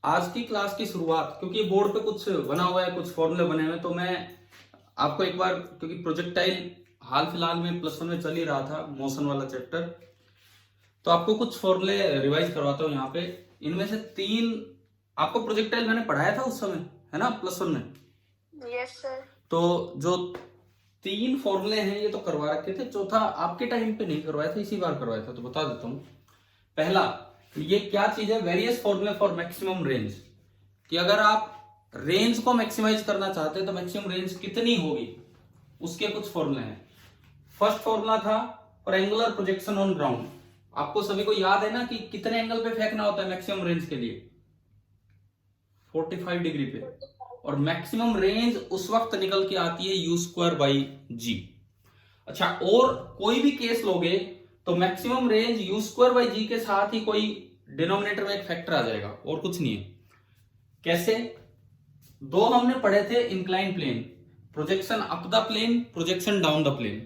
आज की क्लास की शुरुआत, क्योंकि बोर्ड पे कुछ बना हुआ है, कुछ फॉर्मूले बने हुए हैं, तो मैं आपको एक बार, क्योंकि प्रोजेक्टाइल हाल फिलहाल में प्लस वन में चल ही रहा था, मोशन वाला चैप्टर, तो आपको कुछ फॉर्मूले रिवाइज करवाता हूँ यहाँ पे। इनमें से तीन आपको प्रोजेक्टाइल मैंने पढ़ाया था उस समय, है ना, प्लस वन में। Yes sir. तो जो तीन फॉर्मूले हैं ये तो करवा रखे थे, चौथा आपके टाइम पे नहीं करवाया था, इसी बार करवाया था, तो बता देता हूँ। पहला, ये क्या चीज है, वेरियस फॉर्मूले फॉर मैक्सिमम रेंज, कि अगर आप रेंज को मैक्सिमाइज करना चाहते हैं तो मैक्सिमम रेंज कितनी होगी, उसके कुछ फॉर्मूले हैं। फर्स्ट फॉर्मूला था for angular projection on ground. आपको सभी को याद है ना कि कितने एंगल पे फेंकना होता है मैक्सिमम रेंज के लिए, 45 डिग्री पे, और मैक्सिमम रेंज उस वक्त निकल के आती है यू स्क्वायर बाई जी। अच्छा, और कोई भी केस लोगे तो maximum range u square by g के साथ ही कोई डिनोमिनेटर में एक फैक्टर आ जाएगा, और कुछ नहीं है। कैसे? दो हमने पढ़े थे incline plane, projection up the plane, projection down the plane,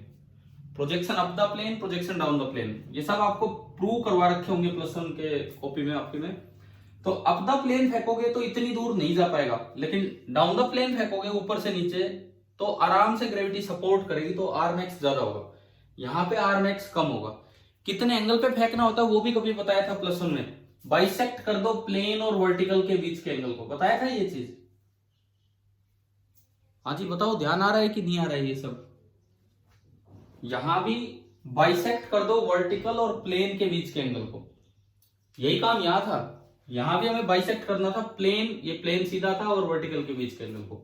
projection up the plane, projection down the plane, ये सब आपको प्रूव करवा रखे होंगे प्लस वन के कॉपी में आपकी में। तो अप द प्लेन फेंकोगे तो इतनी दूर नहीं जा पाएगा, लेकिन डाउन द प्लेन फेंकोगे ऊपर से नीचे तो आराम से ग्रेविटी सपोर्ट करेगी, तो आर मैक्स ज्यादा होगा, यहाँ पे आर मैक्स कम होगा। कितने एंगल पे फेंकना होता है वो भी कभी बताया था प्लस वन में, बाइसेक्ट कर दो प्लेन और वर्टिकल के बीच के एंगल को, बताया था ये चीज। हाँ जी बताओ, ध्यान आ रहा है कि नहीं आ रहा है ये सब? यहां भी बाइसेक्ट कर दो वर्टिकल और प्लेन के बीच के एंगल को, यही काम यहां था। यहां भी हमें बाइसेक्ट करना था प्लेन, ये प्लेन सीधा था, और वर्टिकल के बीच के एंगल को।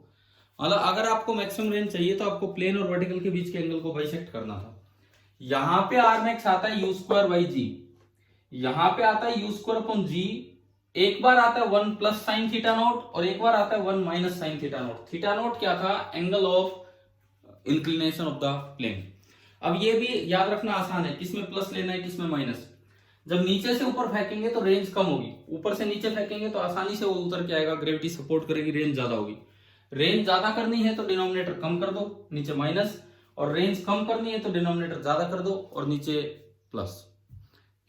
मतलब अगर आपको मैक्सिमम रेंज चाहिए तो आपको प्लेन और वर्टिकल के बीच के एंगल को बाइसेक्ट करना था। यहां पे आर मैक्स आता है यू स्क्वायर बाई जी, यहां पे आता है यू स्क्वायर अपॉन जी। एक बार आता है 1 प्लस साइन थीटा नॉट, और एक बार आता है 1 minus sine theta naught. Theta naught क्या था? Angle of inclination of the plane. अब ये भी याद रखना आसान है, किसमें प्लस लेना है किसमें माइनस। जब नीचे से ऊपर फेंकेंगे तो रेंज कम होगी, ऊपर से नीचे फेंकेंगे तो आसानी से वो उतर के आएगा, ग्रेविटी सपोर्ट करेगी, रेंज ज्यादा होगी। रेंज ज्यादा करनी है तो डिनोमिनेटर कम कर दो, नीचे माइनस, और रेंज कम करनी है तो डिनोमिनेटर ज्यादा कर दो और नीचे प्लस।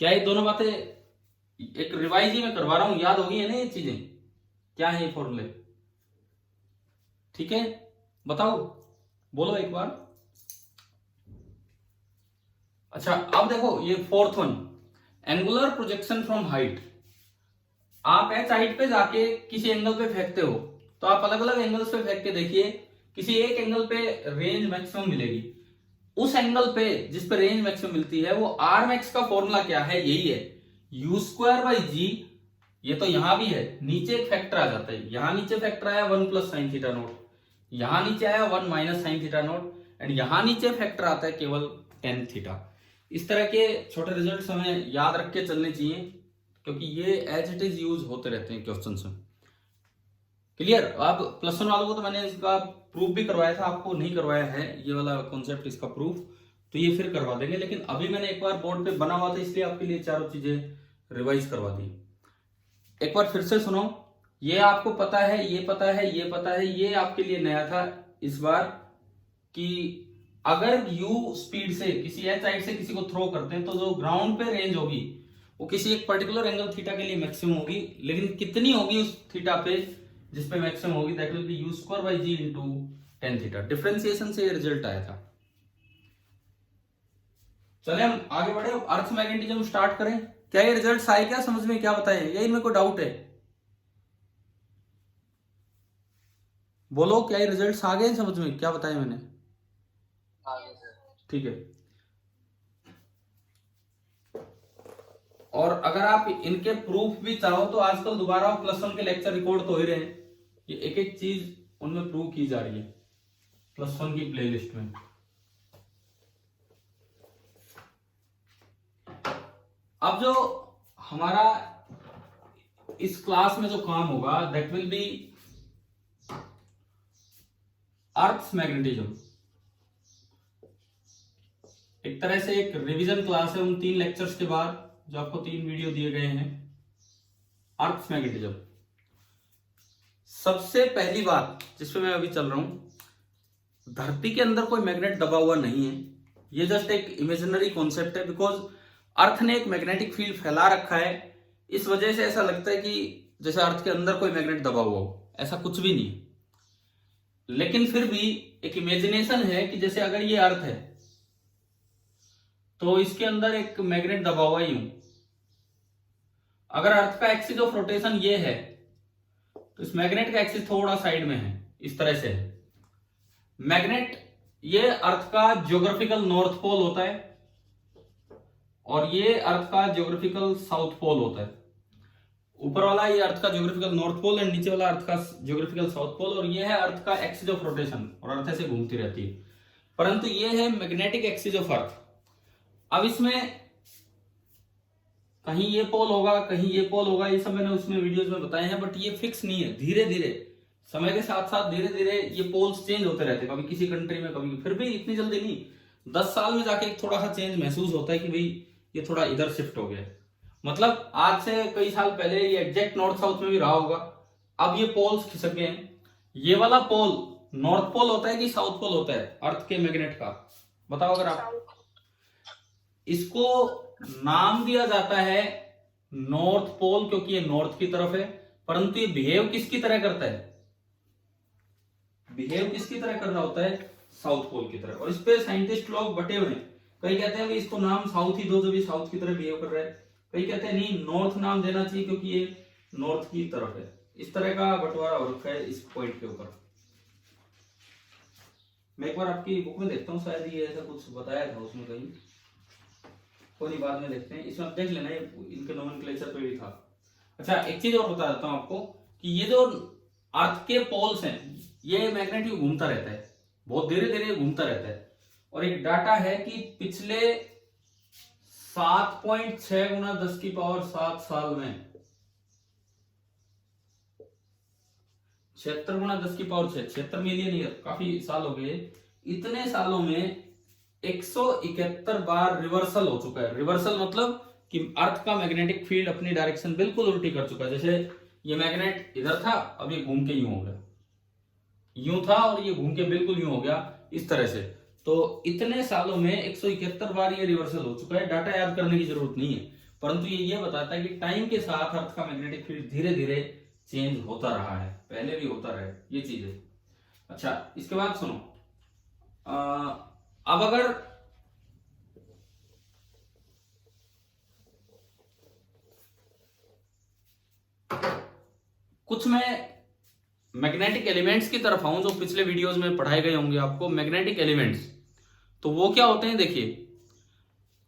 क्या ये दोनों बातें एक रिवाइज ही में करवा रहा हूं, याद होगी है ना ये चीजें? क्या है ये फॉर्मूले? ठीक है, बताओ, बोलो एक बार। अच्छा, अब देखो ये fourth one, angular projection from height. आप एच हाइट पे जाके किसी एंगल पे फेंकते हो, तो आप अलग अलग एंगल्स पे फेंक के देखिए, किसी एक एंगल पे रेंज मैक्सिमम मिलेगी। उस एंगल पे जिस पे रेंज मैक्सिमम मिलती है, वो आर मैक्स का फॉर्मूला क्या है? यही है यू स्क्वायर बाई जी। ये तो यहां भी है, नीचे एक फैक्टर आ जाता है, यहां नीचे फैक्टर आया 1 प्लस साइन थीटा नोट, यहां नीचे आया 1 minus sine theta note, and यहां नीचे फैक्टर आता है केवल टेन थीटा। इस तरह के छोटे रिजल्ट हमें याद रख के चलने चाहिए, क्योंकि ये एज इट इज यूज होते रहते हैं क्वेश्चन में। क्लियर? अब प्लस वन वालों को तो मैंने इसका प्रूफ भी करवाया था, आपको नहीं करवाया है ये वाला कॉन्सेप्ट, इसका प्रूफ तो ये फिर करवा देंगे, लेकिन अभी मैंने एक बार बोर्ड पे बना हुआ था इसलिए आपके लिए चारों चीजें रिवाइज करवा दी। एक बार फिर से सुनो, ये आपको पता है, ये पता है, ये पता है, ये आपके लिए नया था इस बार, कि अगर यू स्पीड से किसी एच साइड से किसी को थ्रो करते हैं तो जो ग्राउंड पे रेंज होगी वो किसी एक पर्टिकुलर एंगल थीटा के लिए मैक्सिमम होगी, लेकिन कितनी होगी उस थीटा पे जिस पे मैक्सिमम होगी? That will be u square by g into tan theta. Differentiation से ये रिजल्ट आया था। चले हम आगे बढ़े, अर्थ मैग्नेटिज्म स्टार्ट करें। क्या ये रिजल्ट आए? क्या समझ में क्या बताए? यही इनमें कोई डाउट है? बोलो, क्या ये रिजल्ट आ गए समझ में? क्या बताया मैंने? ठीक है। और अगर आप इनके प्रूफ भी चाहो तो आजकल दोबारा प्लस वन के लेक्चर रिकॉर्ड तो हो ही रहे हैं, ये एक एक चीज उनमें प्रूव की जा रही है प्लस वन की प्लेलिस्ट में। अब जो हमारा इस क्लास में जो काम होगा that will B earth magnetism. एक तरह से एक रिवीजन क्लास है उन तीन लेक्चर्स के बाद जो आपको तीन वीडियो दिए गए हैं। अर्थ मैग्नेटिज्म, सबसे पहली बात जिसपे मैं अभी चल रहा हूं, धरती के अंदर कोई मैग्नेट दबा हुआ नहीं है, ये जस्ट एक इमेजिनरी कॉन्सेप्ट है, बिकॉज अर्थ ने एक मैग्नेटिक फील्ड फैला रखा है। इस वजह से ऐसा लगता है कि जैसे अर्थ के अंदर कोई मैग्नेट दबा हुआ हो, ऐसा कुछ भी नहीं है। लेकिन फिर भी एक इमेजिनेशन है कि जैसे अगर ये अर्थ है तो इसके अंदर एक मैग्नेट दबा हुआ यूं, अगर अर्थ का एक्सिस ऑफ रोटेशन ये है तो इस मैग्नेट का एक्सिस थोड़ा साइड में है, इस तरह से है। मैग्नेट ये अर्थ का ज्योग्राफिकल नॉर्थ पोल होता है और ये अर्थ का ज्योग्राफिकल साउथ पोल होता है। ऊपर वाला ये अर्थ का ज्योग्राफिकल नॉर्थ पोल एंड नीचे वाला अर्थ का ज्योग्राफिकल साउथ पोल, और ये है अर्थ का एक्सिस ऑफ रोटेशन और अर्थ ऐसे घूमती रहती है। परंतु ये है मैग्नेटिक एक्सिस ऑफ अर्थ। अब इसमें कहीं ये पोल होगा, कहीं ये पोल होगा, ये सब मैंने उसमें वीडियोस में बताए हैं, बट ये फिक्स नहीं है। धीरे धीरे समय के साथ साथ धीरे धीरे ये पोल्स चेंज होते रहते हैं, कभी किसी कंट्री में, कभी फिर भी इतनी जल्दी नहीं। 10 साल में जाके थोड़ा सा चेंज महसूस होता है कि भाई ये थोड़ा इधर शिफ्ट हो गया। मतलब आज से कई साल पहले ये एग्जैक्ट नॉर्थ साउथ में भी रहा होगा, अब ये पोल्स खिसक गए हैं। ये वाला पोल नॉर्थ पोल होता है कि साउथ पोल होता है अर्थ के मैग्नेट का, बताओ अगर आप। इसको नाम दिया जाता है नॉर्थ पोल क्योंकि ये नॉर्थ की तरफ है, परंतु ये बिहेव किसकी तरह करता है, बिहेव किसकी तरह कर रहा होता है, साउथ पोल की तरह। और इस पे साइंटिस्ट लोग बटे हुए हैं, कई कहते हैं इसको नाम साउथ ही दो जब ये साउथ की तरह बिहेव कर रहा है, कई कहते हैं नहीं नॉर्थ नाम देना चाहिए क्योंकि ये नॉर्थ की तरफ है। इस तरह का बंटवारा हो रखा है इस पॉइंट के ऊपर। मैं एक बार आपकी बुक में देखता हूँ, शायद ये ऐसा कुछ बताया था उसमें कहीं, कोई बाद में देखते हैं। इसमें आप देख लेना, इनके नोमेनक्लेचर पे भी था। अच्छा एक चीज और बता देता हूँ आपको कि ये जो अर्थ के पोल्स हैं, ये मैग्नेट यू घूमता रहता है, बहुत धीरे धीरे घूमता रहता है। और एक डाटा है कि पिछले 7.6 गुना 10 की पावर 7 साल में 76 गुना 10 की पावर 6, 76 मिलियन ईयर, काफी साल हो गए। इतने सालों में 171 बार रिवर्सल हो चुका है। रिवर्सल मतलब कि अर्थ का मैग्नेटिक फील्ड अपनी डायरेक्शन बिल्कुल उल्टी कर चुका है। जैसे ये मैग्नेट इधर था, अब ये घूम के यूं हो गया, यूं था और ये घूम के बिल्कुल यूं हो गया, इस तरह से। तो इतने सालों में 171 बार ये रिवर्सल हो चुका है। डाटा याद करने की जरूरत नहीं है, परंतु ये बताता है कि टाइम के साथ अर्थ का मैग्नेटिक फील्ड धीरे धीरे चेंज होता रहा है, पहले भी होता रहा है, ये चीज है। अच्छा इसके बाद सुनो, अब अगर कुछ मैं मैग्नेटिक एलिमेंट्स की तरफ आऊं जो पिछले वीडियोस में पढ़ाए गए होंगे आपको, मैग्नेटिक एलिमेंट्स, तो वो क्या होते हैं। देखिए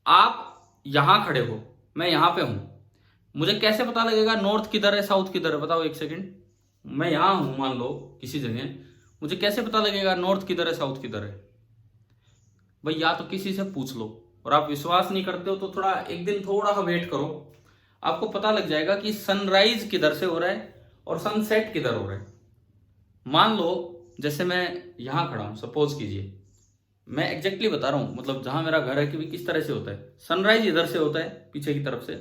आप यहां खड़े हो, मैं यहां पे हूं, मुझे कैसे पता लगेगा नॉर्थ किधर है साउथ किधर है, बताओ एक सेकंड। मैं यहां हूं मान लो किसी जगह, मुझे कैसे पता लगेगा नॉर्थ किधर है साउथ किधर है। भाई या तो किसी से पूछ लो, और आप विश्वास नहीं करते हो तो थोड़ा एक दिन थोड़ा सा वेट करो, आपको पता लग जाएगा कि सनराइज किधर से हो रहा है और सनसेट किधर हो रहा है। मान लो जैसे मैं यहां खड़ा हूं, सपोज कीजिए, मैं एग्जैक्टली बता रहा हूं, मतलब जहां मेरा घर है कि किस तरह से होता है। सनराइज इधर से होता है पीछे की तरफ से,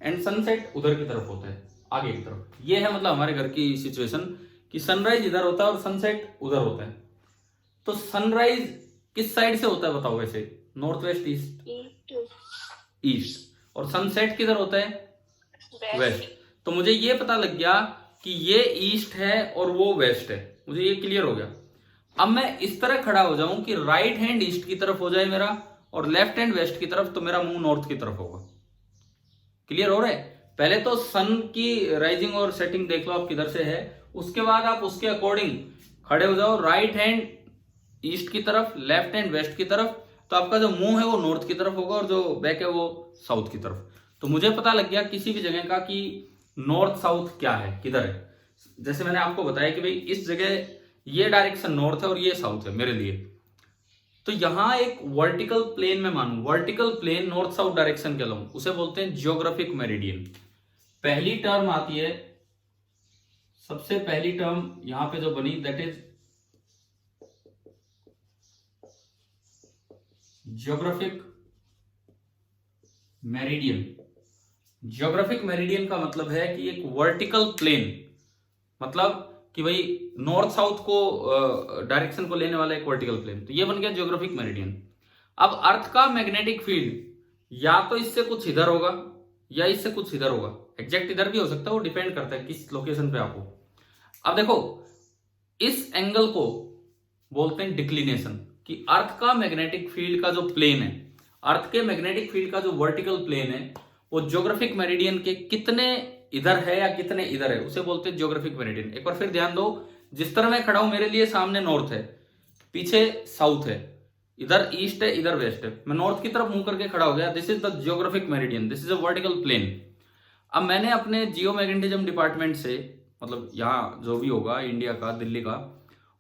एंड सनसेट उधर की तरफ होता है आगे की तरफ। ये है मतलब हमारे घर की सिचुएशन कि सनराइज इधर होता है और सनसेट उधर होता है। तो सनराइज किस साइड से होता है बताओ वैसे, नॉर्थ वेस्ट ईस्ट ईस्ट, और सनसेट किधर होता है वेस्ट। तो मुझे ये पता लग गया कि ये ईस्ट है और वो वेस्ट है, मुझे ये क्लियर हो गया। अब मैं इस तरह खड़ा हो जाऊं कि राइट हैंड ईस्ट की तरफ हो जाए मेरा और लेफ्ट हैंड वेस्ट की तरफ, तो मेरा मुंह नॉर्थ की तरफ होगा। क्लियर हो रहा है। पहले तो सन की राइजिंग और सेटिंग देख लो आप किधर से है, उसके बाद आप उसके अकॉर्डिंग खड़े हो जाओ, राइट हैंड ईस्ट की तरफ, लेफ्ट हैंड वेस्ट की तरफ, तो आपका जो मुंह है वो नॉर्थ की तरफ होगा और जो बैक है वो साउथ की तरफ। तो मुझे पता लग गया किसी भी जगह का कि नॉर्थ साउथ क्या है, किधर है। जैसे मैंने आपको बताया कि भाई इस जगह ये डायरेक्शन नॉर्थ है और ये साउथ है मेरे लिए, तो यहां एक वर्टिकल प्लेन में मानू, vertical plane north south direction के लूं, उसे बोलते हैं जियोग्राफिक मेरिडियन। पहली टर्म आती है, सबसे पहली टर्म यहां पे जो बनी, that is geographic meridian. Geographic meridian का मतलब है कि एक वर्टिकल प्लेन, मतलब कि भाई नॉर्थ साउथ को डायरेक्शन को लेने वाला एक वर्टिकल प्लेन, तो ये बन गया जियोग्राफिक मेरिडियन। अब अर्थ का मैग्नेटिक फील्ड या तो इससे कुछ इधर होगा या इससे कुछ इधर होगा, एग्जैक्ट इधर भी हो सकता है, वो डिपेंड करता है किस लोकेशन पे आप हो। अब देखो इस एंगल को बोलते हैं डिक्लिनेशन, कि अर्थ का मैग्नेटिक फील्ड का जो प्लेन है, अर्थ के मैग्नेटिक फील्ड का जो वर्टिकल प्लेन है वो ज्योग्राफिक मेरिडियन के कितने इधर है या कितने इधर है, उसे बोलते हैं ज्योग्राफिक मेरिडियन। एक बार फिर ध्यान दो, जिस तरह मैं खड़ा हूं मेरे लिए सामने नॉर्थ है, पीछे साउथ है, इधर ईस्ट है, इधर वेस्ट है, मैं नॉर्थ की तरफ मुंह करके खड़ा हो गया, this is the geographic meridian, this is a vertical plane. अब मैंने अपने जियोमैग्नेटिज्म डिपार्टमेंट से, मतलब यहाँ जो भी होगा इंडिया का, दिल्ली का,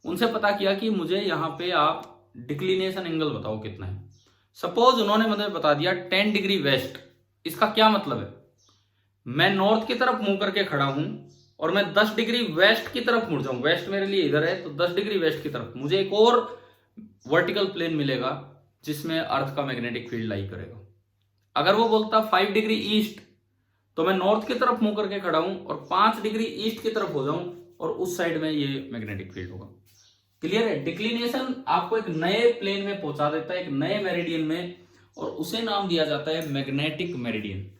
उनसे पता किया कि मुझे यहाँ पे आप डिक्लिनेशन एंगल बताओ कितना है। सपोज उन्होंने मुझे बता दिया 10 डिग्री वेस्ट। इसका क्या मतलब है, मैं नॉर्थ की तरफ मुंह करके खड़ा हूं और मैं 10 डिग्री वेस्ट की तरफ मुड़ जाऊं, वेस्ट मेरे लिए इधर है, तो 10 डिग्री वेस्ट की तरफ मुझे एक और वर्टिकल प्लेन मिलेगा जिसमें अर्थ का मैग्नेटिक फील्ड लाई करेगा। अगर वो बोलता 5 डिग्री ईस्ट, तो मैं नॉर्थ की तरफ मुंह करके खड़ा हूं और 5 डिग्री ईस्ट की तरफ हो जाऊं और उस साइड में ये मैग्नेटिक फील्ड होगा। क्लियर है? डिक्लिनेशन आपको एक नए प्लेन में पहुंचा देता है, एक नए मेरिडियन में, और उसे नाम दिया जाता है मैग्नेटिक मेरिडियन।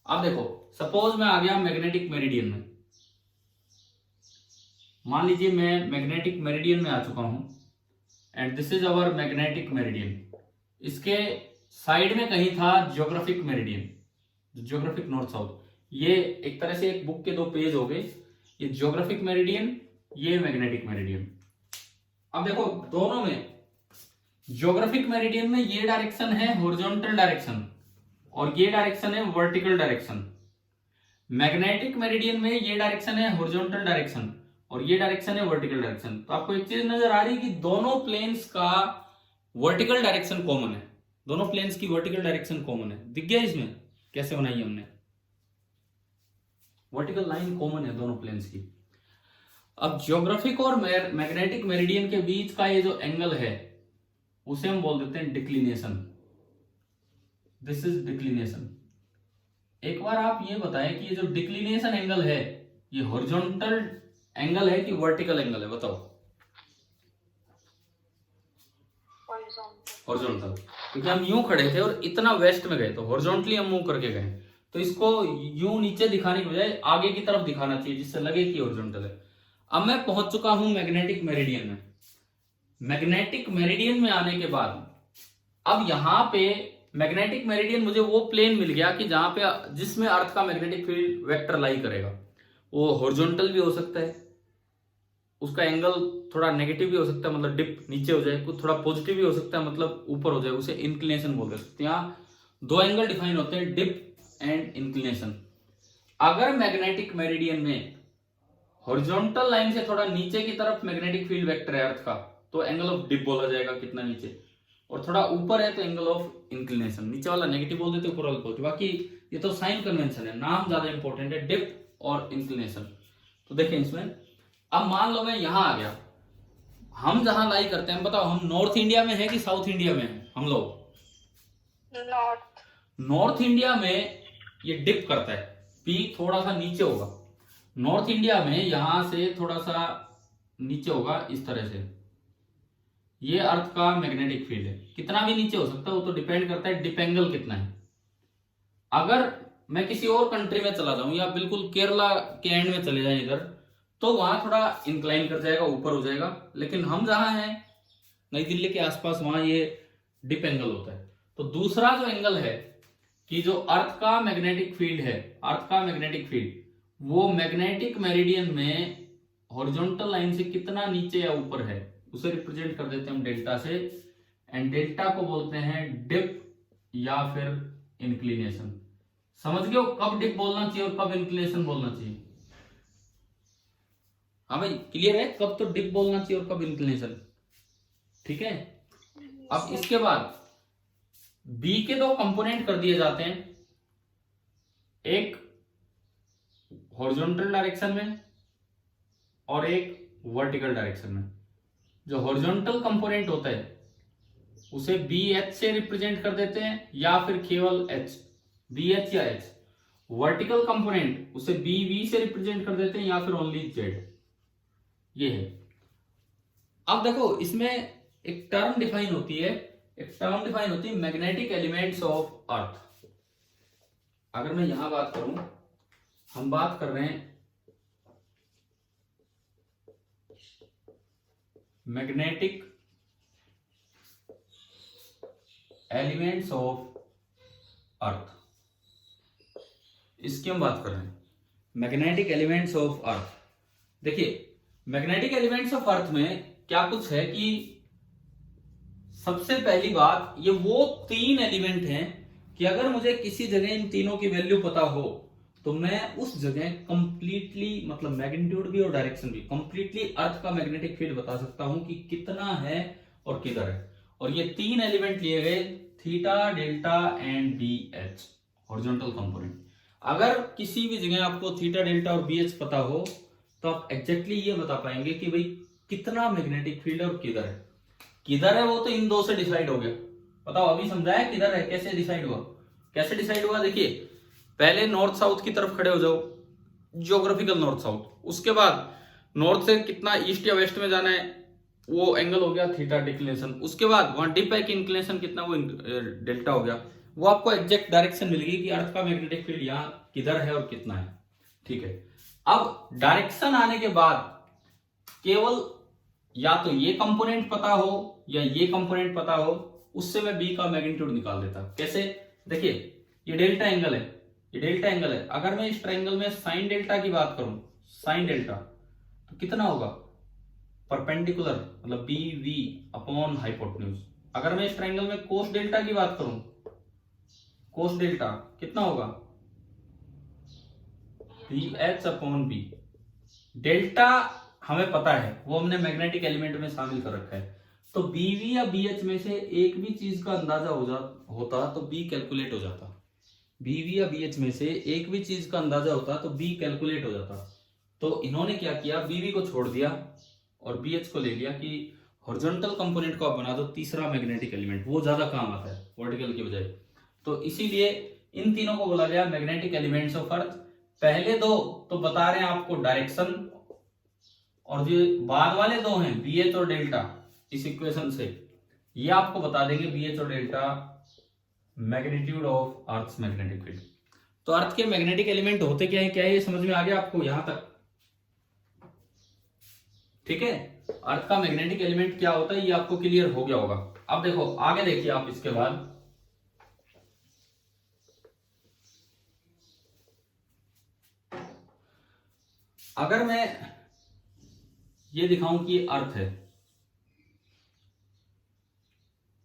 अब देखो सपोज मैं आ गया मैग्नेटिक मेरिडियन में, मान लीजिए मैं मैग्नेटिक मेरिडियन में आ चुका हूं and this is our magnetic meridian. इसके साइड में कहीं था geographic meridian, geographic north south. ये एक तरह से एक बुक के दो पेज हो गए, ये ज्योग्राफिक मेरिडियन, ये मैग्नेटिक मेरिडियन। अब देखो दोनों में, ज्योग्राफिक मेरिडियन में ये डायरेक्शन है हॉरिजॉन्टल डायरेक्शन और ये डायरेक्शन है वर्टिकल डायरेक्शन। मैग्नेटिक मेरिडियन में ये डायरेक्शन है हॉरिजॉन्टल डायरेक्शन और ये डायरेक्शन है वर्टिकल डायरेक्शन। तो आपको एक चीज नजर आ रही है कि दोनों प्लेन्स का वर्टिकल डायरेक्शन कॉमन है, दोनों प्लेन्स की वर्टिकल डायरेक्शन कॉमन है। दिख गया इसमें कैसे बनाई हमने, वर्टिकल लाइन कॉमन है दोनों प्लेन्स की। अब ज्योग्राफिक और मैग्नेटिक मेरिडियन के बीच का ये जो एंगल है उसे हम बोल देते हैं डिक्लिनेशन। This is declination. एक बार आप ये बताएं कि ये जो डिक्लिनेशन एंगल है ये हॉरिजॉन्टल एंगल है कि वर्टिकल एंगल है, बताओ। हॉरिजॉन्टल, क्योंकि हम यूं खड़े थे और इतना वेस्ट में गए तो हॉरिजॉन्टली हम मूव करके गए, तो इसको यूं नीचे दिखाने की बजाय आगे की तरफ दिखाना चाहिए जिससे लगे कि हॉरिजॉन्टल है। अब मैं पहुंच चुका हूं मैग्नेटिक मेरिडियन में। मैग्नेटिक मेरिडियन में आने के बाद अब यहां पे मैग्नेटिक मेरिडियन मुझे वो प्लेन मिल गया कि जहां पे जिसमें अर्थ का मैग्नेटिक फील्ड वेक्टर लाई करेगा। वो हॉरिजॉन्टल भी हो सकता है, उसका एंगल थोड़ा नेगेटिव भी हो सकता है, मतलब डिप नीचे हो जाए, कुछ थोड़ा पॉजिटिव भी हो सकता है, मतलब ऊपर हो जाए, उसे इंक्लिनेशन बोल सकते हैं। यहाँ दो एंगल डिफाइन होते हैं, डिप एंड इंक्लिनेशन। अगर मैग्नेटिक मेरिडियन में हॉरिजॉन्टल लाइन से थोड़ा नीचे की तरफ मैग्नेटिक फील्ड वेक्टर है अर्थ का, तो एंगल ऑफ डिप बोला जाएगा कितना नीचे, और थोड़ा ऊपर है तो एंगल ऑफ इंक्लिनेशन। नीचे वाला नेगेटिव बोल देते, ऊपर वाला पॉजिटिव। बाकी ये तो साइन कन्वेंशन है, नाम ज्यादा इंपॉर्टेंट है, डिप और इंक्लिनेशन। तो देखें इसमें, अब मान लो मैं यहां आ गया, हम जहां लाई करते हैं, बताओ हम नॉर्थ इंडिया में है कि साउथ इंडिया में है हम लोग? नॉर्थ इंडिया में ये डिप करता है, पी थोड़ा सा नीचे होगा। नॉर्थ इंडिया में यहां से थोड़ा सा नीचे होगा इस तरह से। ये अर्थ का मैग्नेटिक फील्ड है, कितना भी नीचे हो सकता है, वो तो डिपेंड करता है डिप एंगल कितना है। अगर मैं किसी और कंट्री में चला जाऊं या बिल्कुल केरला के एंड में चले जाएं इधर, तो वहां थोड़ा इंक्लाइन कर जाएगा, ऊपर हो जाएगा। लेकिन हम जहां हैं नई दिल्ली के आसपास, वहां ये डिप एंगल होता है। तो दूसरा जो एंगल है कि जो अर्थ का मैग्नेटिक फील्ड है, अर्थ का मैग्नेटिक फील्ड वो मैग्नेटिक मेरिडियन में हॉरिजॉन्टल लाइन से कितना नीचे या ऊपर है, उसे रिप्रेजेंट कर देते हैं हम डेल्टा से, एंड डेल्टा को बोलते हैं डिप या फिर इंक्लिनेशन। समझ गए हो कब डिप बोलना चाहिए और कब इंक्लिनेशन बोलना चाहिए? हाँ भाई क्लियर है, कब तो डिप बोलना चाहिए और कब इंक्लिनेशन, ठीक है। अब इसके बाद बी के दो कंपोनेंट कर दिए जाते हैं, एक हॉरिजॉन्टल डायरेक्शन में और एक वर्टिकल डायरेक्शन में। जो हॉरिजॉन्टल कंपोनेंट होता है उसे बी एच से रिप्रेजेंट कर देते हैं या फिर केवल एच, बी एच या एच। वर्टिकल कंपोनेंट उसे बी वी से रिप्रेजेंट कर देते हैं या फिर ओनली जेड। ये है। अब देखो इसमें एक टर्म डिफाइन होती है, मैग्नेटिक एलिमेंट्स ऑफ अर्थ। अगर मैं यहां बात करूं हम बात कर रहे हैं मैग्नेटिक एलिमेंट्स ऑफ अर्थ, इसकी हम बात कर रहे हैं मैग्नेटिक एलिमेंट्स ऑफ अर्थ। देखिए मैग्नेटिक एलिमेंट्स ऑफ अर्थ में क्या कुछ है कि सबसे पहली बात ये वो तीन एलिमेंट हैं कि अगर मुझे किसी जगह इन तीनों की वैल्यू पता हो तो मैं उस जगह कंप्लीटली, मतलब मैग्नीट्यूड भी और डायरेक्शन भी, कंप्लीटली अर्थ का मैग्नेटिक फील्ड बता सकता हूं कि कितना है और किधर है। और ये तीन एलिमेंट लिए गए, theta, delta and B H, horizontal component. अगर किसी भी जगह आपको थीटा, डेल्टा और बी एच पता हो तो आप एग्जैक्टली ये बता पाएंगे कि भाई कितना मैग्नेटिक फील्ड है और किधर है। किधर है वो तो इन दो से डिसाइड हो गया। बताओ, अभी समझाया किधर है, कैसे डिसाइड हुआ। कैसे डिसाइड हुआ, देखिए पहले नॉर्थ साउथ की तरफ खड़े हो जाओ, जियोग्राफिकल नॉर्थ साउथ। उसके बाद नॉर्थ से कितना ईस्ट या वेस्ट में जाना है, वो एंगल हो गया थीटा डिक्लिनेशन। उसके बाद वहां डिप है कि इंक्लिनेशन कितना, वो डेल्टा हो गया। वो आपको एग्जैक्ट डायरेक्शन मिल गई कि अर्थ का मैग्नेटिक फील्ड यहाँ किधर है और कितना है। ठीक है, अब डायरेक्शन आने के बाद केवल या तो ये कंपोनेंट पता हो या ये कंपोनेंट पता हो, उससे मैं बी का मैग्नीट्यूड निकाल देता। कैसे, देखिए ये डेल्टा एंगल है, ये डेल्टा एंगल है। अगर मैं इस ट्रायंगल में साइन डेल्टा की बात करूं, साइन डेल्टा, तो कितना होगा, परपेंडिकुलर, मतलब बी वी अपॉन हाइपोटेन्यूज। अगर मैं इस ट्रायंगल में कोस डेल्टा की बात करूं, कोस डेल्टा कितना होगा, B H upon B. Delta हमें पता है, वो हमने मैग्नेटिक एलिमेंट में शामिल कर रखा है। तो बीवी या बीएच में से एक भी चीज का अंदाजा होता तो बी कैलकुलेट हो जाता। बीवी या बीएच में से एक भी चीज का अंदाजा होता तो बी कैलकुलेट हो जाता। तो इन्होंने क्या किया, बीवी को छोड़ दिया और बीएच को ले लिया कि हॉरिजॉन्टल कंपोनेंट को आप बना दो तीसरा मैग्नेटिक एलिमेंट, वो ज्यादा काम आता है वर्टिकल की बजाय। तो इसीलिए इन तीनों को बोला गया मैग्नेटिक एलिमेंट्स ऑफ अर्थ। पहले दो तो बता रहे हैं आपको डायरेक्शन, और जो बाद वाले दो हैं बीएच और डेल्टा, इस इक्वेशन से ये आपको बता देंगे बीएच और delta magnitude of earth magnetic field. तो अर्थ के मैग्नेटिक एलिमेंट होते क्या है, क्या है, ये समझ में आ गया आपको यहां तक। ठीक है, अर्थ का मैग्नेटिक एलिमेंट क्या होता है ये आपको क्लियर हो गया होगा। अब देखो आगे देखिए आप इसके बाद, अगर मैं ये दिखाऊं कि अर्थ है,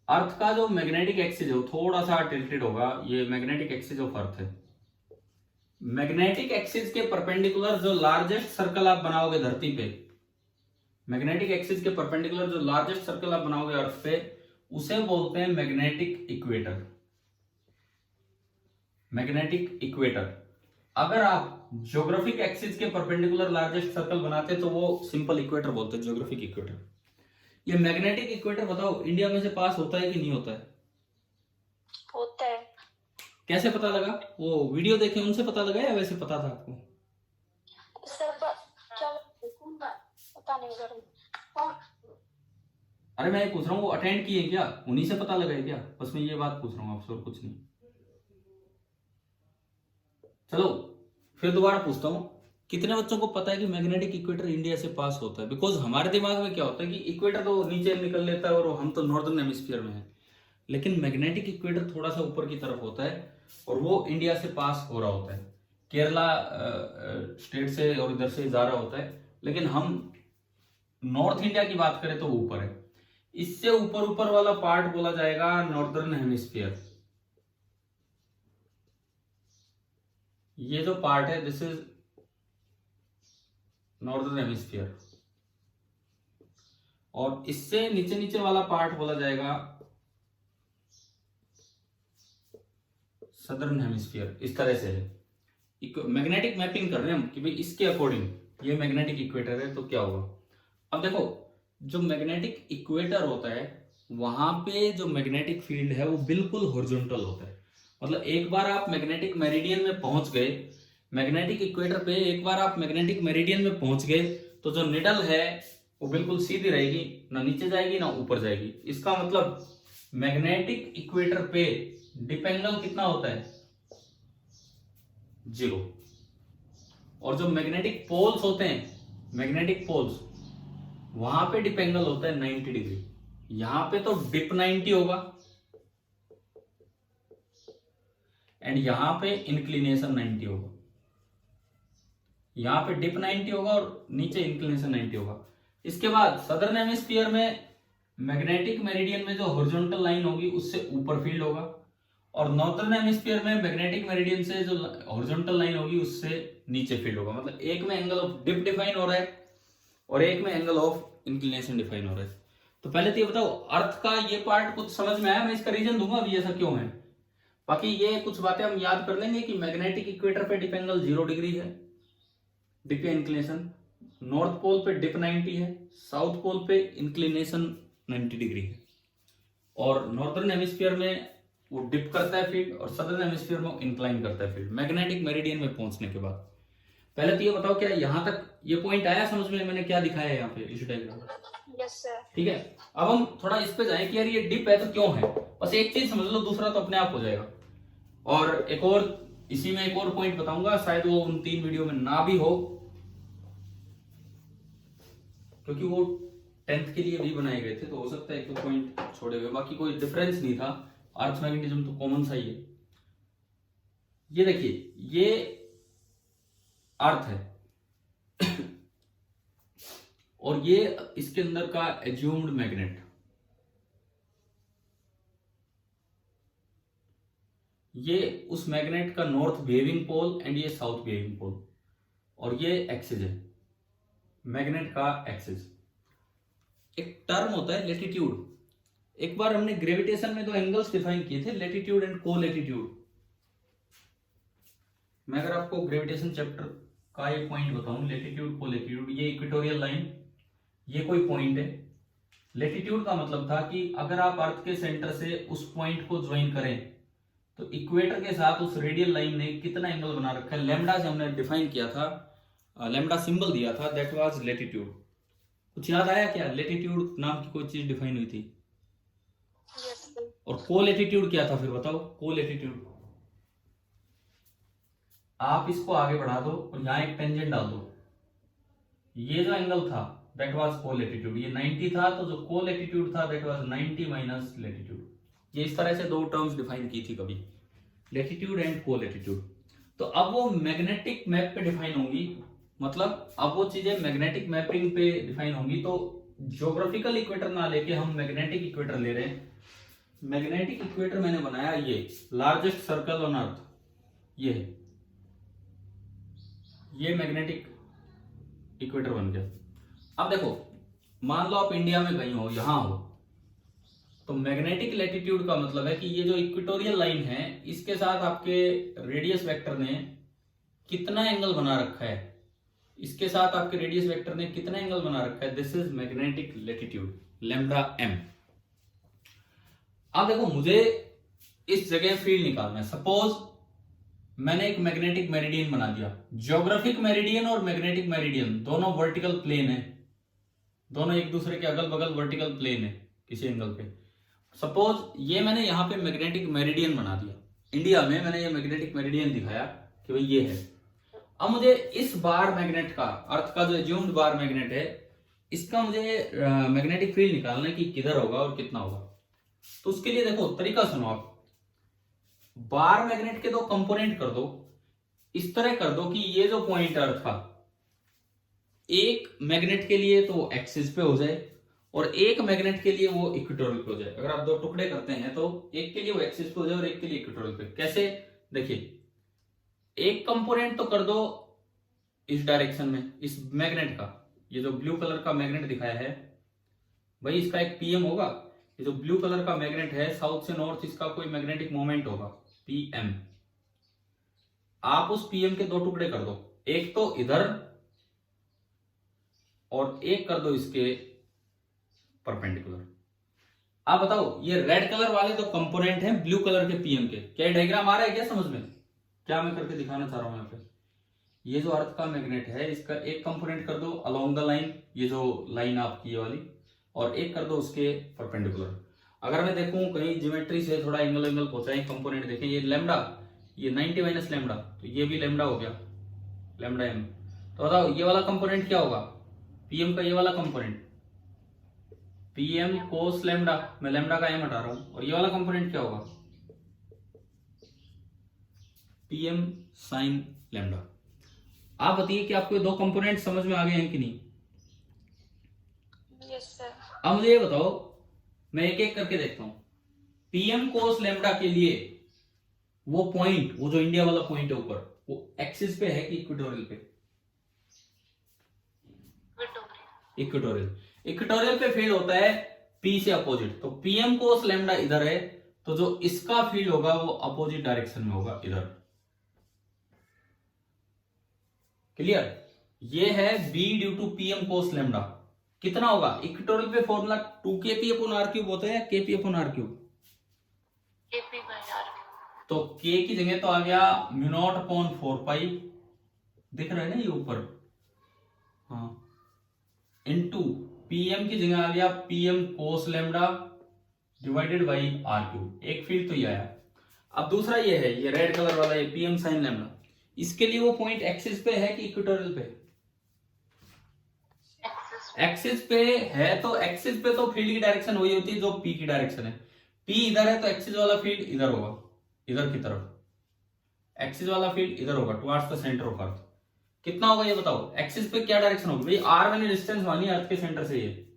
अर्थ का जो मैग्नेटिक एक्सिस है वो थोड़ा सा टिल्टेड होगा, ये मैग्नेटिक एक्सिस ऑफ अर्थ है। मैग्नेटिक एक्सिस के परपेंडिकुलर जो लार्जेस्ट सर्कल आप बनाओगे धरती पे, मैग्नेटिक एक्सिस के परपेंडिकुलर जो लार्जेस्ट सर्कल आप बनाओगे अर्थ पे, उसे बोलते हैं मैग्नेटिक इक्वेटर। Magnetic equator. अगर आप ज्योग्राफिक एक्सिस के परपेंडिकुलर लार्जेस्ट सर्कल बनाते तो वो सिंपल इक्वेटर बोलते हैं, ज्योग्राफिक इक्वेटर। ये मैग्नेटिक इक्वेटर बताओ इंडिया में से पास होता है कि नहीं होता है? होता है। कैसे पता लगा? वो वीडियो देखे उनसे पता लगा या वैसे पता था आपको? सर पता नहीं सर। अरे मैं पूछ रहा हूँ वो अटेंड किए क्या, उन्हीं से पता लगा है क्या? बस मैं ये बात पूछ रहा हूँ आपसे और कुछ नहीं। चलो फिर दोबारा पूछता हूँ, कितने बच्चों को पता है कि मैग्नेटिक इक्वेटर इंडिया से पास होता है? बिकॉज हमारे दिमाग में क्या होता है कि इक्वेटर तो नीचे निकल लेता है और हम तो नॉर्दर्न हेमिस्फीयर में हैं, लेकिन मैग्नेटिक इक्वेटर थोड़ा सा ऊपर की तरफ होता है और वो इंडिया से पास हो रहा होता है, केरला स्टेट से और इधर से जा रहा होता है। लेकिन हम नॉर्थ इंडिया की बात करें तो वो ऊपर है, इससे ऊपर ऊपर वाला पार्ट बोला जाएगा नॉर्दर्न हेमिस्फीयर। ये जो पार्ट है दिस इज नॉर्दर्न हेमिस्फीयर, और इससे नीचे नीचे वाला पार्ट बोला जाएगा सदर्न हेमिस्फीयर। इस तरह से है, मैग्नेटिक मैपिंग कर रहे हैं हम कि भाई इसके अकॉर्डिंग ये मैग्नेटिक इक्वेटर है तो क्या होगा। अब देखो जो मैग्नेटिक इक्वेटर होता है वहां पे जो मैग्नेटिक फील्ड है वो बिल्कुल हॉरिजॉन्टल होता है। मतलब एक बार आप मैग्नेटिक मेरिडियन में पहुंच गए, मैग्नेटिक इक्वेटर पे एक बार आप मैग्नेटिक मेरिडियन में पहुंच गए तो जो निडल है वो बिल्कुल सीधी रहेगी, ना नीचे जाएगी ना ऊपर जाएगी। इसका मतलब मैग्नेटिक इक्वेटर पे डिप एंगल कितना होता है? 0। और जो मैग्नेटिक पोल्स होते हैं, मैग्नेटिक पोल्स, वहां पे डिप एंगल होता है 90 डिग्री। यहां पे तो डिप 90 होगा एंड यहां पे इंक्लिनेशन 90 होगा। यहां पे डिप 90 होगा और नीचे इंक्लिनेशन 90 होगा। इसके बाद सदर्न हेमिस्फीयर में मैग्नेटिक मेरिडियन में जो हॉरिजॉन्टल लाइन होगी उससे ऊपर फील्ड होगा, और नॉर्दर्न हेमिस्फीयर में मैग्नेटिक मेरिडियन से जो हॉरिजॉन्टल लाइन होगी उससे नीचे फील्ड होगा। मतलब एक में एंगल ऑफ डिप डिफाइन हो रहा है और एक में एंगल ऑफ इंक्लिनेशन डिफाइन हो रहा है। तो पहले तो ये बताओ, अर्थ का ये पार्ट कुछ समझ में आया? मैं इसका रीजन दूंगा अभी ऐसा क्यों है। बाकी ये कुछ बातें हम याद कर लेंगे कि मैग्नेटिक इक्वेटर पे डिप एंगल 0 डिग्री है, डिप इंक्लिनेशन। नॉर्थ पोल पे डिप 90 है, साउथ पोल पे इंक्लिनेशन 90 डिग्री है। और नॉर्दर्न हेमिस्फीयर में वो डिप करता है फील्ड और सदर्न हेमिस्फीयर में इंक्लाइन करता है फील्ड मैग्नेटिक मेरिडियन में पहुंचने के बाद। पहले तो ये बताओ, क्या यहां तक ये पॉइंट आया समझ में? मैंने क्या दिखाया है यहाँ पे इस डायग्राम में? Yes sir. ठीक है, अब हम थोड़ा इस पे जाएं कि यार ये डिप है तो क्यों है। बस एक चीज समझ लो, दूसरा तो अपने आप हो जाएगा। और एक और इसी में एक और पॉइंट बताऊंगा, शायद वो उन 3 वीडियो में ना भी हो, क्योंकि वो 10th के लिए भी बनाए गए थे, तो हो सकता है एक दो पॉइंट छोड़े हुए, बाकी कोई डिफरेंस नहीं था। अर्थ मैग्नेटिज्म तो कॉमन सा ही है। ये देखिए, ये अर्थ है और ये इसके अंदर का एज्यूम्ड मैग्नेट, ये उस मैग्नेट का नॉर्थ बिहेविंग पोल एंड ये साउथ बिहेविंग पोल, और ये एक्सिस है मैग्नेट का एक्सिस। एक टर्म होता है लेटिट्यूड। एक बार हमने ग्रेविटेशन में 2 एंगल्स डिफाइन किए थे, लेटिट्यूड एंड को लेटिट्यूड। मैं अगर आपको ग्रेविटेशन चैप्टर का ये पॉइंट बताऊं, लेटिट्यूड को लेटिट्यूड, ये इक्वेटोरियल लाइन, ये कोई पॉइंट है। लेटिट्यूड का मतलब था कि अगर आप अर्थ के सेंटर से उस पॉइंट को ज्वाइन करें तो इक्वेटर के साथ उस रेडियल लाइन ने कितना एंगल बना रखा है, लैम्डा से हमने डिफाइन किया था, लैम्डा सिंबल दिया था, दैट वाज लेटिट्यूड। कुछ याद आया क्या? लेटिट्यूड नाम की कोई चीज डिफाइन हुई थी। Yes sir. और को लेटिट्यूड क्या था फिर बताओ? को लेटिट्यूड, आप इसको आगे बढ़ा दो और यहां एक टेंजेंट डाल दो, ये जो एंगल था दैट वाज को लेटिट्यूड। ये 90 था तो जो को लेटिट्यूड था दैट वाज 90 माइनस लेटिट्यूड। ये इस तरह से 2 टर्म्स डिफाइन की थी कभी, लेटिट्यूड एंड को लेटिट्यूड। तो अब वो मैग्नेटिक मैप पे डिफाइन होंगी, मतलब अब वो चीजें मैग्नेटिक मैपिंग पे डिफाइन होंगी। तो ज्योग्राफिकल इक्वेटर ना लेके हम मैग्नेटिक इक्वेटर ले रहे हैं। मैग्नेटिक इक्वेटर मैंने बनाया, ये लार्जेस्ट सर्कल ऑन अर्थ, ये है, ये मैग्नेटिक इक्वेटर बन गया। अब देखो, मान लो आप इंडिया में कहीं हो, यहां हो, तो मैग्नेटिक लैटिट्यूड का मतलब है कि ये जो इक्वेटोरियल लाइन है इसके साथ आपके रेडियस वेक्टर ने कितना एंगल बना रखा है, इसके साथ आपके रेडियस वेक्टर ने कितना एंगल बना रखा है, this is magnetic latitude, lambda M. अब देखो, मुझे इस जगह फील्ड निकालना है। सपोज मैंने एक मैग्नेटिक मेरिडियन बना दिया। ज्योग्राफिक मेरिडियन और मैग्नेटिक मेरिडियन दोनों वर्टिकल प्लेन है, दोनों एक दूसरे के अगल बगल वर्टिकल प्लेन है किसी एंगल पे। सपोज ये मैंने यहाँ पे मैग्नेटिक मेरिडियन बना दिया, इंडिया में मैंने ये मैग्नेटिक मेरिडियन दिखाया कि भाई ये है। अब मुझे इस बार मैग्नेट का, अर्थ का जो एज्यूम्ड बार मैग्नेट है, इसका मुझे मैग्नेटिक फील्ड निकालना है कि किधर होगा और कितना होगा। तो उसके लिए देखो तरीका सुनो आप, बार मैग्नेट के 2 कंपोनेंट कर दो, इस तरह कर दो कि ये जो पॉइंट अर्थ का, एक मैग्नेट के लिए तो एक्सिस पे हो जाए और एक मैग्नेट के लिए वो इक्वेटोरियल पे हो जाए। अगर आप 2 टुकड़े करते हैं तो एक के लिए वो एक्सिस पे हो जाए और एक के लिए इक्वेटोरियल पे। कैसे? देखिए, एक कंपोनेंट तो कर दो इस डायरेक्शन में, इस मैग्नेट का, ये जो ब्लू कलर का मैग्नेट दिखाया है भाई, इसका एक पीएम होगा। ये जो ब्लू कलर का मैग्नेट है, साउथ से नॉर्थ, इसका कोई मैग्नेटिक मोमेंट होगा, पीएम। आप उस पीएम के 2 टुकड़े कर दो, एक तो इधर और एक कर दो इसके परपेंडिकुलर। आप बताओ, ये रेड कलर वाले जो कंपोनेंट हैं ब्लू कलर के पीएम के, क्या डायग्राम आ रहा है क्या समझ में? क्या मैं करके दिखाना चाह रहा हूं यहाँ पे? ये जो अर्थ का मैग्नेट है, इसका एक कंपोनेंट कर दो अलोंग द लाइन, ये जो लाइन आपकी ये वाली, और एक कर दो उसके परपेंडिकुलर। अगर मैं देखूं कहीं ज्योमेट्री से थोड़ा एंगल एंगल पहुंचाए, कंपोनेंट देखें, ये लैम्डा, ये 90 माइनस लैम्डा, तो ये भी लैम्डा हो गया। Lambda M. तो बताओ ये वाला कंपोनेंट क्या होगा, पीएम का ये वाला कंपोनेंट, पीएम कोस लैम्डा, मैं लैम्डा का एम हटा रहा हूं, और ये वाला कंपोनेंट क्या होगा, पीएम साइन लैम्डा। आप बताइए कि आपको ये दो कंपोनेंट समझ में आ गए हैं कि नहीं। Yes sir. अब मुझे ये बताओ, मैं एक एक करके देखता हूं, पीएम कोस लैम्डा के लिए वो पॉइंट, वो जो इंडिया वाला पॉइंट है ऊपर, वो एक्सिस पे है कि इक्वेटोरियल पे, इक्वेटोरियल, इक्वेटोरियल पे फील्ड होता है पी से अपोजिट। तो पीएम कोस लैम्डा इधर है, तो जो इसका फील्ड होगा वो अपोजिट डायरेक्शन में होगा, इधर। क्लियर, ये है B due to PM cos lambda. कितना होगा, इक्वेटोरियल पे formula 2kp upon r cube होता है या kp अपॉन r क्यूब, तो k की जगह तो आ गया म्यू नॉट अपॉन 4 पाई, दिख रहा है ना ये ऊपर, हाँ, इनटू पीएम की जगह आ गया PM cos lambda divided by R cube. एक फील्ड तो ये आया। अब दूसरा ये है, ये रेड कलर वाला, ये पीएम साइन लैम्डा, इसके लिए वो पॉइंट एक्सिस पे है कि इक्वेटोरियल पे, एक्सिस पे है। तो एक्सिस पे तो फील्ड की डायरेक्शन वही होती है जो पी की डायरेक्शन है, पी इधर है तो एक्सिस वाला फील्ड इधर होगा, इधर की तरफ, एक्सिस वाला फील्ड इधर होगा towards the centre of earth. कितना होगा ये बताओ, एक्सिस पे क्या डायरेक्शन होगी भाई, आर मैंने डिस्टेंस मानी अर्थ के सेंटर से, ये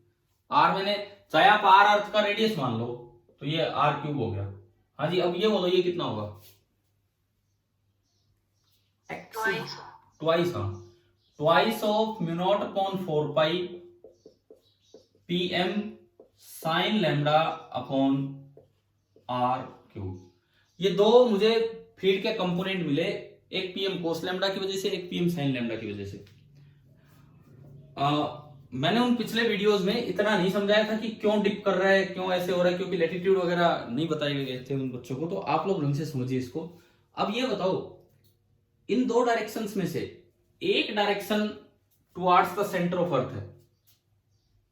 आर मैंने, चाहे आप आर अर्थ का रेडियस मान लो, तो ये आर क्यूब हो गया। हाँ जी, अब ये बोलो ये कितना होगा, ट्वाइस, हाँ, twice of mu naught upon 4 pi PM sine lambda upon R cube. ये दो मुझे फील्ड के कंपोनेंट मिले, एक पीएम कोस लैम्डा की वजह से, एक पीएम साइन लैम्डा की वजह से। मैंने उन पिछले वीडियोस में इतना नहीं समझाया था कि क्यों डिप कर रहा है, क्यों ऐसे हो रहा है, क्योंकि लैटिट्यूड वगैरह नहीं बताए गए थे उन बच्चों को, तो आप लोग ढंग से समझिए इसको। अब ये बताओ, इन दो डायरेक्शंस में से एक direction towards the centre of earth है,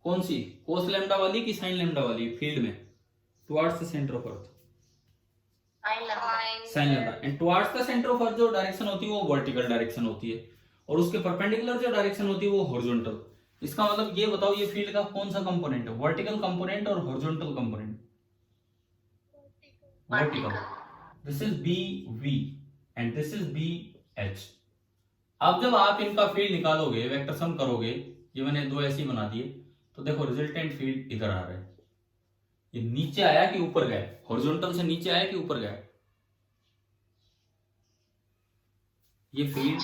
कौन सी, कोस लैम्डा वाली कि साइन लैम्डा वाली, फील्ड में towards the centre of earth, sign lambda. And towards the centre of earth जो डायरेक्शन होती है वो वर्टिकल डायरेक्शन होती है, और उसके परपेंडिकुलर जो डायरेक्शन होती है वो हॉरिजॉन्टल। इसका मतलब ये बताओ, ये फील्ड का कौन सा कंपोनेंट है, वर्टिकल कंपोनेंट और horizontal component, vertical. This is B V and this is B H. अब जब आप इनका फील्ड निकालोगे, वेक्टर सम करोगे, ये मैंने दो ऐसे ही बना दिए, तो देखो रिजल्टेंट फील्ड इधर आ रहा है, ये नीचे आया कि ऊपर गया, हॉरिजॉन्टल से नीचे आया कि ऊपर गया, ये फील्ड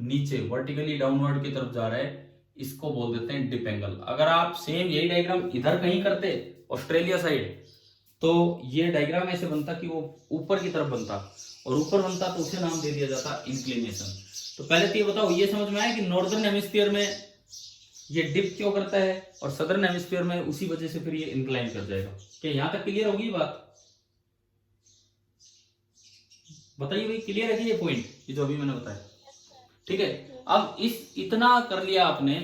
नीचे वर्टिकली डाउनवर्ड की तरफ जा रहा है, इसको बोल देते हैं डिप एंगल। अगर आप सेम यही डायग्राम इधर कहीं करते ऑस्ट्रेलिया साइड, तो ये डायग्राम ऐसे बनता कि वो ऊपर की तरफ बनता, और ऊपर बनता तो उसे नाम दे दिया जाता इंक्लिनेशन। तो पहले तो ये बताओ, ये समझ में आया कि नॉर्दर्न हेमिस्फीयर में ये डिप क्यों करता है और सदर्न हेमिस्फीयर में उसी वजह से फिर ये इंक्लाइन कर जाएगा। क्या यहां तक क्लियर होगी बात, बताइए भाई, क्लियर है कि ये पॉइंट, ये जो अभी मैंने बताया, ठीक है। अब इस इतना कर लिया आपने,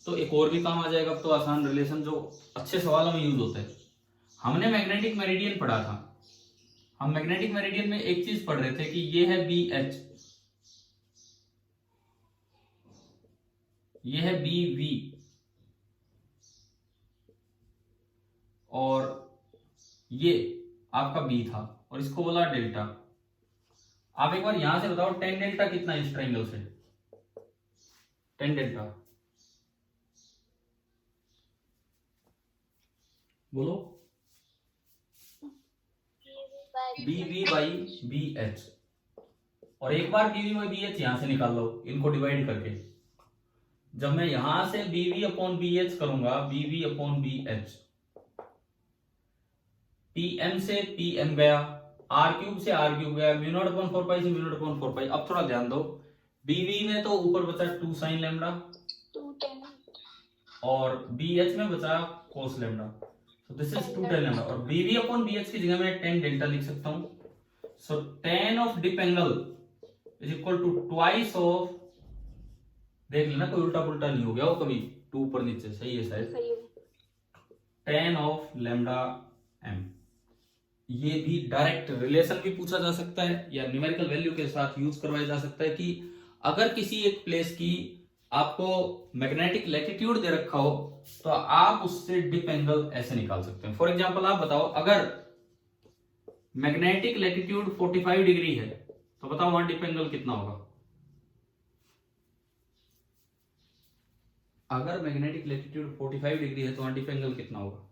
तो एक और भी काम आ जाएगा। अब तो आसान रिलेशन जो अच्छे सवालों में यूज होते हैं, हमने मैग्नेटिक मेरिडियन पढ़ा था, हम मैग्नेटिक मेरिडियन में एक चीज पढ़ रहे थे कि ये है बी एच, ये है बी वी, और ये आपका बी था, और इसको बोला डेल्टा। आप एक बार यहां से बताओ, टेन डेल्टा कितना है इस ट्रायंगल से, टेन डेल्टा बोलो, b v by b h, और एक बार b v by b h यहां से निकाल लो इनको डिवाइड करके। जब मैं यहां से B V upon B H करूंगा, B V upon B H, P M से पी एम गया, आर क्यूब से आर क्यूब गया, म्यू नॉट अपॉन 4 पाई से म्यू नॉट अपॉन 4 पाई। अब थोड़ा ध्यान दो, बीवी में तो ऊपर बचा 2 साइन लैम्डा, और बी एच में बचा कोस लैम्डा, तो दिस इज 2 tan लैम्डा, और बीवी अपॉन बी एच की जगह मैं 10 डेल्टा लिख सकता हूं। So tan of dip angle is equal to twice of, देख लेना कोई उल्टा पुल्टा नहीं हो गया हो कभी, 2 ऊपर नीचे, सही है शायद, tan ऑफ लैम्डा एम। ये भी डायरेक्ट रिलेशन भी पूछा जा सकता है, या न्यूमेरिकल वैल्यू के साथ यूज करवाया जा सकता है कि अगर किसी एक प्लेस की आपको मैग्नेटिक लैटिट्यूड दे रखा हो तो आप उससे डिप एंगल ऐसे निकाल सकते हैं। फॉर एग्जांपल आप बताओ, अगर मैग्नेटिक लैटिट्यूड 45 डिग्री है तो बताओ वहां डिप एंगल कितना होगा। अगर मैग्नेटिक लैटिट्यूड 45 डिग्री है तो वहां डिप एंगल कितना होगा?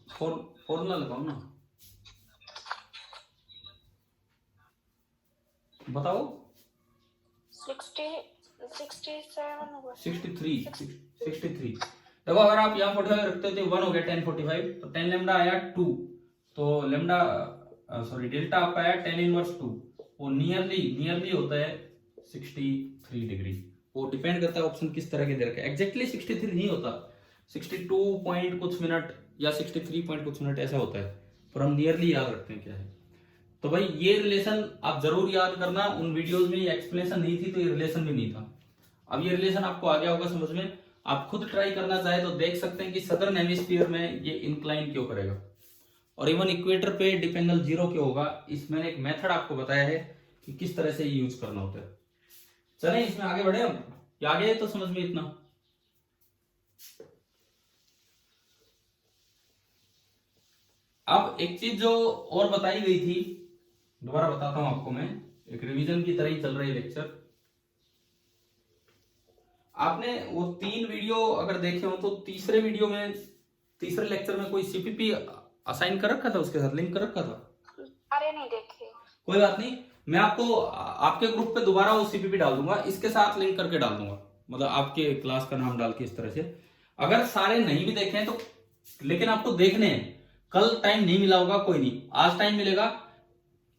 फॉर्मूला लगाओ ना, बताओ। 63 देखो, अगर आप यहाँ 45 रखते हो तो 1 हो गया 10 45, तो 10 लेमडा आया 2, तो लेमडा सॉरी डेल्टा आपका आया 10 इनवर्स 2, वो नियरली होता है 63 डिग्री। वो डिपेंड करता है ऑप्शन किस तरह के दे रखे, एग्जैक्टली 63 नहीं होता, 62 पॉइंट कुछ मिनट या 63 पॉइंट कुछ मिनट ऐसा होता है, पर हम नियरली याद रखते हैं क्या है। तो भाई ये रिलेशन आप जरूर याद करना, उन वीडियोस में ये एक्सप्लेनेशन नहीं थी तो ये रिलेशन भी नहीं था। अब ये रिलेशन आपको आ गया होगा समझ में। आप खुद ट्राई करना चाहे तो देख सकते हैं कि सदर्न हेमिस्फीयर में ये इंक्लाइन क्यों करेगा और इवन इक्वेटर पे डिप एंगल 0 क्यों होगा। इस मैंने एक मेथड आपको बताया है कि किस तरह से यूज करना होता है। चलें इसमें आगे बढ़े हम, या आगे तो समझ में इतना। अब एक चीज जो और बताई गई थी, दोबारा बताता हूं आपको मैं, एक रिवीजन की तरह ही चल रही है लेक्चर। आपने वो 3 वीडियो अगर देखे हो तो तीसरे लेक्चर में कोई सीपीपी असाइन कर रखा था, उसके साथ लिंक कर रखा था? अरे नहीं देखे। कोई बात नहीं, मैं आपको आपके ग्रुप पे दोबारा वो सीपीपी डाल दूंगा, इसके साथ लिंक करके डाल दूंगा, मतलब आपके क्लास का नाम डाल के इस तरह से। अगर सारे नहीं भी देखे तो, लेकिन आपको देखने हैं, कल टाइम नहीं मिला होगा कोई नहीं, आज टाइम मिलेगा,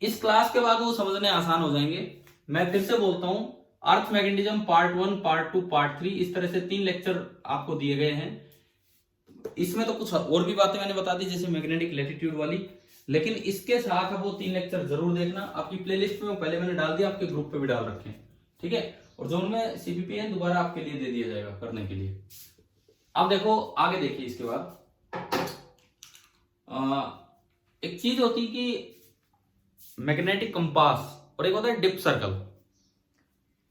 इस क्लास के बाद वो समझने आसान हो जाएंगे। मैं फिर से बोलता हूं, अर्थ मैग्नेटिज्म पार्ट 1, पार्ट 2, पार्ट 3, इस तरह से 3 लेक्चर आपको दिए गए हैं। इसमें तो कुछ और भी बातें मैंने बता दी जैसे मैग्नेटिक लैटिट्यूड वाली, लेकिन इसके साथ अब वो 3 लेक्चर जरूर देखना। आपकी प्लेलिस्ट में पहले मैंने डाल दिया, आपके ग्रुप पे भी डाल रखे हैं, ठीक है। और जो उनमें सीपीपी है दोबारा आपके लिए दे दिया जाएगा करने के लिए। अब देखो आगे देखिए, इसके बाद एक चीज होती कि मैग्नेटिक कंपास और एक होता है डिप सर्कल।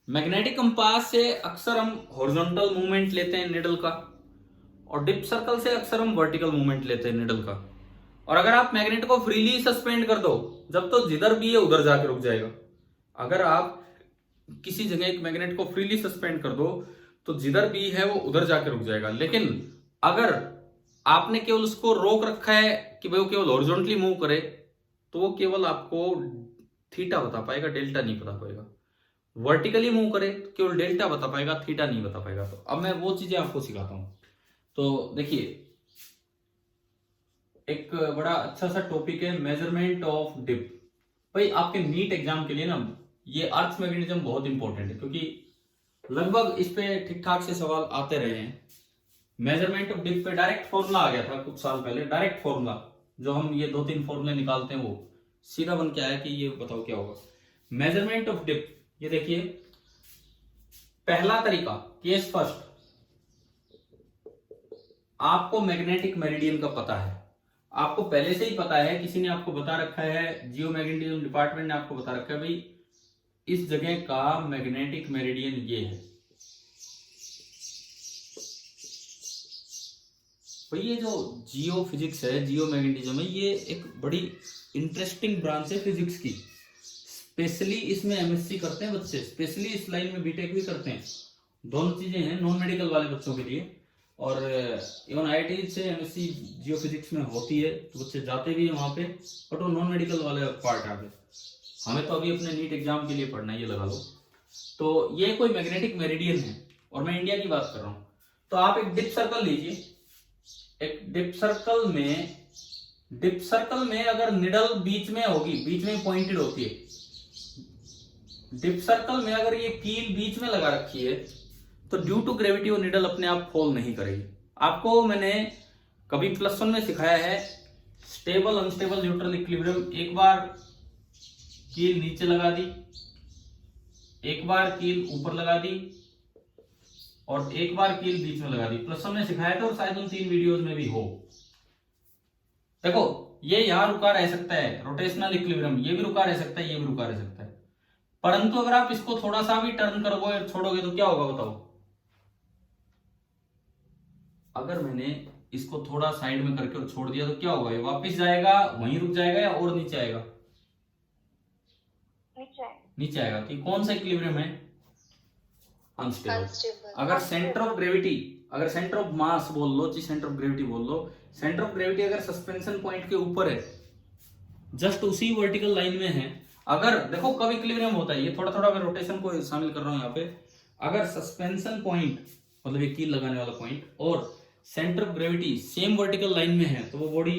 मैग्नेटिक कंपास से अक्सर हम हॉरिजॉन्टल मूवमेंट लेते हैं निडल का, और डिप सर्कल से अक्सर हम वर्टिकल मूवमेंट लेते हैं निडल का। और अगर आप मैग्नेट को फ्रीली सस्पेंड कर दो, जब तो जिधर भी है उधर जाके रुक जाएगा। अगर आप किसी जगह एक मैग्नेट को फ्रीली सस्पेंड कर दो तो जिधर भी है वो उधर जाके रुक जाएगा। लेकिन अगर आपने केवल उसको रोक रखा है कि भाई वो केवल हॉरिजॉन्टली मूव करे, तो वो केवल आपको थीटा बता पाएगा, डेल्टा नहीं बता पाएगा। वर्टिकली मूव करे तो केवल डेल्टा बता पाएगा, थीटा नहीं बता पाएगा। तो अब मैं वो चीजें आपको सिखाता हूं। तो देखिए, एक बड़ा अच्छा सा टॉपिक है मेजरमेंट ऑफ डिप। भाई आपके नीट एग्जाम के लिए ना ये अर्थ मैग्नेटिज्म बहुत इंपॉर्टेंट है, क्योंकि लगभग इस पे ठीक ठाक से सवाल आते रहे हैं। मेजरमेंट ऑफ डिप पे डायरेक्ट फॉर्मूला आ गया था कुछ साल पहले, डायरेक्ट फॉर्मूला, जो हम ये 2-3 फॉर्मूले निकालते हैं वो सीधा बन के आया कि ये बताओ क्या होगा मेजरमेंट ऑफ डिप। ये देखिए, पहला तरीका, केस फर्स्ट, आपको मैग्नेटिक मेरिडियन का पता है, आपको पहले से ही पता है, किसी ने आपको बता रखा है, जियो मैग्नेटिज्म डिपार्टमेंट ने आपको बता रखा है भाई इस जगह का मैग्नेटिक मेरिडियन ये है। भाई ये जो जियो फिजिक्स है, जियो मैग्नेटिज्म है, ये एक बड़ी इंटरेस्टिंग ब्रांच है फिजिक्स की। स्पेशली इसमें एमएससी करते हैं बच्चे, स्पेशली इस लाइन में बीटेक भी करते हैं। दोनों चीजें हैं नॉन मेडिकल वाले बच्चों के लिए, और इवन आईआईटी से एमएससी जियो फिजिक्स में होती है तो बच्चे जाते भी हैं वहां पे, बट वो नॉन मेडिकल वाले पार्ट आ गए। हमें तो अभी अपने नीट एग्जाम के लिए पढ़ना है, ये लगा लो। तो ये कोई मैग्नेटिक मेरिडियन है और मैं इंडिया की बात कर रहा हूं। तो आप एक डिप सर्कल लीजिए, एक डिप सर्कल में अगर निडल बीच में होगी, बीच में पॉइंटेड होती है, डिप सर्कल में अगर ये कील बीच में लगा रखी है तो ड्यू टू ग्रेविटी वो निडल अपने आप फॉल नहीं करेगी। आपको मैंने कभी +1 में सिखाया है स्टेबल अनस्टेबल न्यूट्रल इक्विलिब्रियम। एक बार कील नीचे लगा दी, एक बार कील ऊपर लगा दी, और एक बार कील बीच में लगा दी। +1 में सिखाया था और शायद उन 3 वीडियोस में भी हो। देखो ये यहाँ रुका रह सकता है, रोटेशनल इक्विलिब्रियम, ये भी रुका रह सकता है, ये भी रुका रह सकता है। परंतु अगर आप इसको थोड़ा सा भी टर्न करोगे छोड़ोगे तो क्या होगा बताओ? अगर मैंने इसको थोड़ा साइड में करके और छोड़ दिया तो क्या होगा? ये वापस जाएगा, वहीं रुक जाएगा या और नीचे आएगा? नीचे आएगा। तो ये कौन सा इक्विलिब्रियम है? अनस्टेबल। अगर सेंटर ऑफ ग्रेविटी, अगर सेंटर ऑफ मास बोल लो, जी सेंटर ऑफ ग्रेविटी बोल लो, सेंटर ऑफ ग्रेविटी अगर सस्पेंशन पॉइंट के ऊपर है, जस्ट उसी वर्टिकल लाइन में है, अगर देखो कब इक्विलिब्रियम होता है, ये थोड़ा थोड़ा मैं रोटेशन को शामिल कर रहा हूं यहाँ पे। अगर सस्पेंशन पॉइंट मतलब ये कील लगाने वाला पॉइंट और centre of gravity same vertical line में है तो वो बॉडी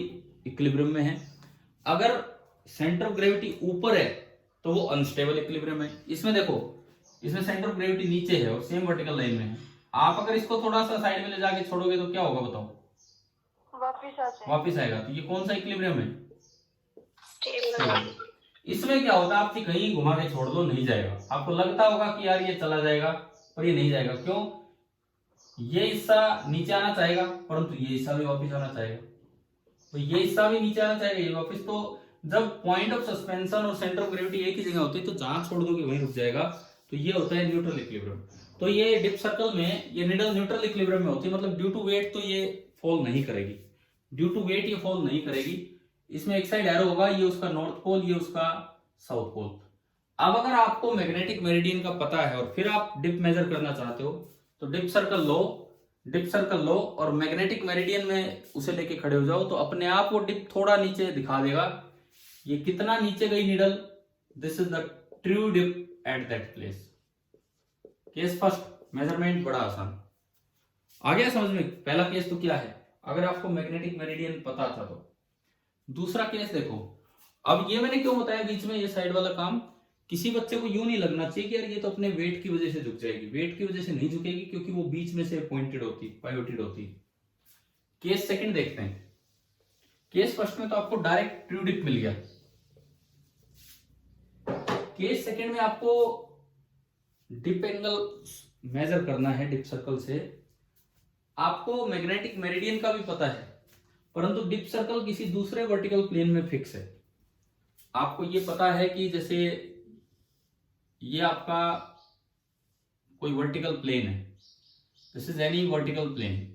इक्विलिब्रियम में है। अगर सेंटर ऑफ ग्रेविटी ऊपर है तो वो अनस्टेबल इक्विलिब्रियम है। इसमें देखो, इसमें सेंटर ऑफ ग्रेविटी नीचे है और सेम वर्टिकल लाइन में है। आप अगर इसको थोड़ा सा साइड में ले जाके छोड़ोगे तो क्या होगा बताओ? वापिस आएगा। तो ये कौन सा इक्विलिब्रियम है? स्टेबल। इसमें क्या होता है, आप कहीं घुमा के छोड़ दो नहीं जाएगा। आपको लगता होगा कि यार ये चला जाएगा, पर ये नहीं जाएगा। क्यों? ये हिस्सा नीचे आना चाहेगा परंतु ये हिस्सा भी वापस आना चाहेगा, तो ये हिस्सा भी नीचे आना चाहेगा, ये वापस। तो जब पॉइंट ऑफ सस्पेंशन और सेंटर ऑफ ग्रेविटी एक ही जगह होती है तो जहां छोड़ दोगे वहीं रुक जाएगा। तो ये होता है न्यूट्रल इक्विलिब्रियम। तो ये डिप सर्कल में ये निडल न्यूट्रल इक्विलिब्रियम में होती है, मतलब ड्यू टू वेट तो ये फॉल नहीं करेगी, ड्यू टू वेट ये फॉल नहीं करेगी। इसमें एक साइड एरो होगा, ये उसका नॉर्थ पोल, ये उसका साउथ पोल। अब अगर आपको मैग्नेटिक मेरिडियन का पता है और फिर आप डिप मेजर करना चाहते हो तो डिप सर्कल लो और मैग्नेटिक मेरिडियन में उसे लेके खड़े हो जाओ तो अपने आप वो डिप थोड़ा नीचे दिखा देगा। ये कितना नीचे गई needle, this is the true dip at that place. Case first, measurement बड़ा आसान। आ गया समझ में? पहला केस तो क्या है, अगर आपको मैग्नेटिक मेरिडियन पता था तो। दूसरा केस देखो, अब ये मैंने क्यों बताया बीच में ये साइड वाला काम, किसी बच्चे को यूं नहीं लगना चाहिए कि यार ये तो अपने वेट की वजह से झुक जाएगी। वेट की वजह से नहीं झुकेगी क्योंकि वो बीच में से पॉइंटेड होती, पाइवोटेड होती। केस सेकंड देखते हैं। केस फर्स्ट में तो आपको डायरेक्ट ट्रू डिप मिल गया। केस सेकंड में आपको डिप एंगल मेजर करना है डिप सर्कल से। आपको मैग्नेटिक मेरिडियन का भी पता है परंतु डिप सर्कल किसी दूसरे वर्टिकल प्लेन में फिक्स है। आपको ये पता है कि जैसे ये आपका कोई वर्टिकल प्लेन है, this is any vertical plane.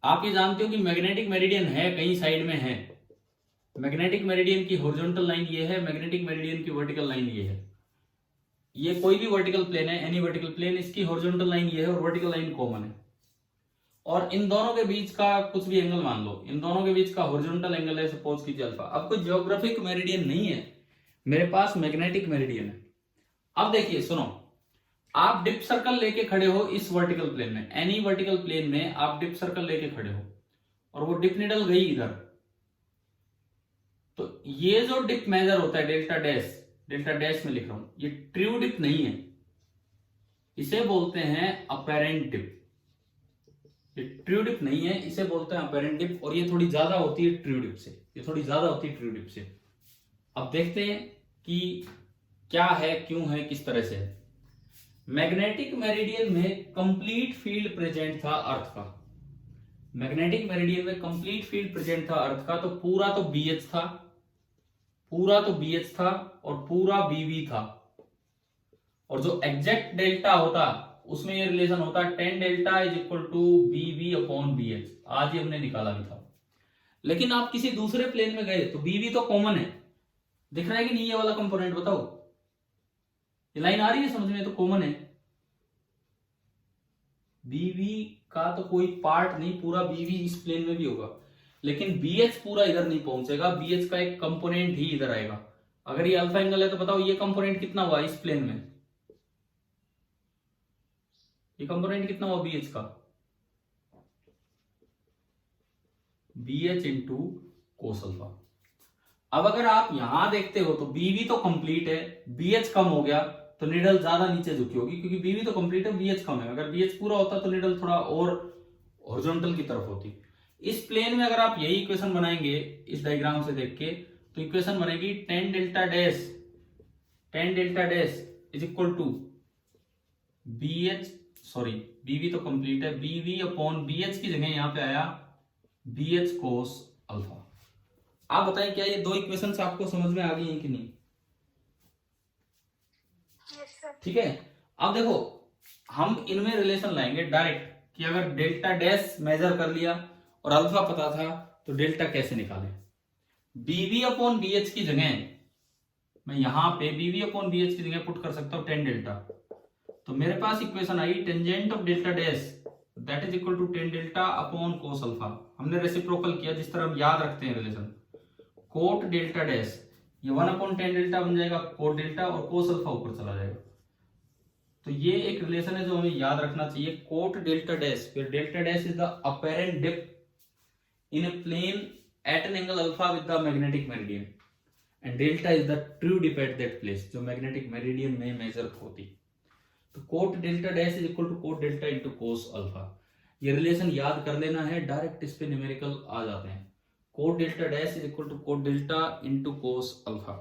आप ये जानते हो कि मैग्नेटिक मेरिडियन है कहीं साइड में है। मैग्नेटिक मेरिडियन की हॉरिजॉन्टल लाइन ये है, मैग्नेटिक मेरिडियन की वर्टिकल लाइन ये है। ये कोई भी वर्टिकल प्लेन है, एनी वर्टिकल प्लेन, इसकी हॉरिजॉन्टल लाइन ये है और वर्टिकल लाइन कॉमन है। और इन दोनों के बीच का कुछ भी एंगल मान लो, इन दोनों के बीच का हॉरिजॉन्टल एंगल है सपोज कीजिए अल्फा। अब कोई ज्योग्राफिक मेरिडियन नहीं है, मेरे पास मैग्नेटिक मेरिडियन है। अब देखिए सुनो, आप डिप सर्कल लेके खड़े हो इस वर्टिकल प्लेन में, एनी वर्टिकल प्लेन में आप डिप सर्कल लेके खड़े हो और वो डिप निडल गई इधर, तो ये जो डिप मेजर होता है डेल्टा डैश में लिख रहा हूं, ये ट्रू डिप नहीं है, इसे बोलते हैं अपेरेंट डिप। ये ट्रू डिप नहीं है, इसे बोलते हैं अपेरेंट डिप। और ये थोड़ी ज्यादा होती है ट्रू डिप से, ये थोड़ी ज्यादा होती है ट्रू डिप से। अब देखते हैं कि क्या है, क्यों है, किस तरह से है। मैग्नेटिक मेरिडियन में कंप्लीट फील्ड प्रेजेंट था अर्थ का। मैग्नेटिक मेरिडियन में कंप्लीट फील्ड प्रेजेंट था अर्थ का, तो पूरा तो BH था, पूरा तो BH था और पूरा BV था। और जो एग्जैक्ट डेल्टा होता उसमें ये रिलेशन होता tan delta is equal to BV upon BH। आज ही हमने निकाला भी था। लेकिन आप किसी दूसरे प्लेन में गए तो BV तो कॉमन है, दिख रहा है कि नहीं ये वाला कंपोनेंट, बताओ ये लाइन आ रही है समझ में? तो कॉमन है, BV का तो कोई पार्ट नहीं, पूरा BV इस प्लेन में भी होगा, लेकिन BH पूरा इधर नहीं पहुंचेगा, BH का एक कंपोनेंट ही इधर आएगा। अगर ये अल्फा एंगल है तो बताओ ये कंपोनेंट कितना हुआ इस प्लेन में, ये कंपोनेंट कितना हुआ BH का? BH into cos alpha. अब अगर आप यहां देखते हो तो BV तो कंप्लीट है, BH कम हो गया तो निडल ज्यादा नीचे झुकी होगी, क्योंकि BV तो कंप्लीट है, BH कम है। अगर BH पूरा होता तो निडल थोड़ा और हॉरिजॉन्टल की तरफ होती। इस प्लेन में अगर आप यही इक्वेशन बनाएंगे इस डायग्राम से देख के, तो इक्वेशन बनेगी tan delta dash is equal to BV तो कंप्लीट है, BV अपॉन BH की जगह यहां पे आया BH कोस अल्फा। आप बताएं क्या ये दो इक्वेशंस आपको समझ में आ गई हैं कि नहीं? Yes, sir. ठीक है, अब देखो हम इनमें रिलेशन लाएंगे डायरेक्ट कि अगर डेल्टा डैश मेजर कर लिया और अल्फा पता था तो डेल्टा कैसे निकालें। बीवी अपॉन बी एच की जगह मैं यहां पे बीवी अपॉन बी एच की जगह पुट कर सकता हूं टेन डेल्टा। तो मेरे पास इक्वेशन आई tangent of delta dash that is equal to tan delta upon cos alpha. हमने रेसिप्रोकल किया जिस तरह हम याद रखते हैं रिलेशन, कोट डेल्टा डैश ये वन अपॉन टेन डेल्टा बन जाएगा कोट डेल्टा और कोस अल्फा ऊपर चला जाएगा। तो ये एक रिलेशन है जो हमें याद रखना चाहिए, कोट डेल्टा डैश, फिर delta dash is the apparent dip in a plane at an angle alpha with the magnetic meridian and delta is the true dip at that place जो मैग्नेटिक मेरिडियन में measure होती। तो cot delta dash is equal to cot delta into cos alpha. ये relation याद कर लेना है, direct इस पे न्यूमेरिकल आ जाते हैं। Cot delta dash is equal to cot delta into cos alpha.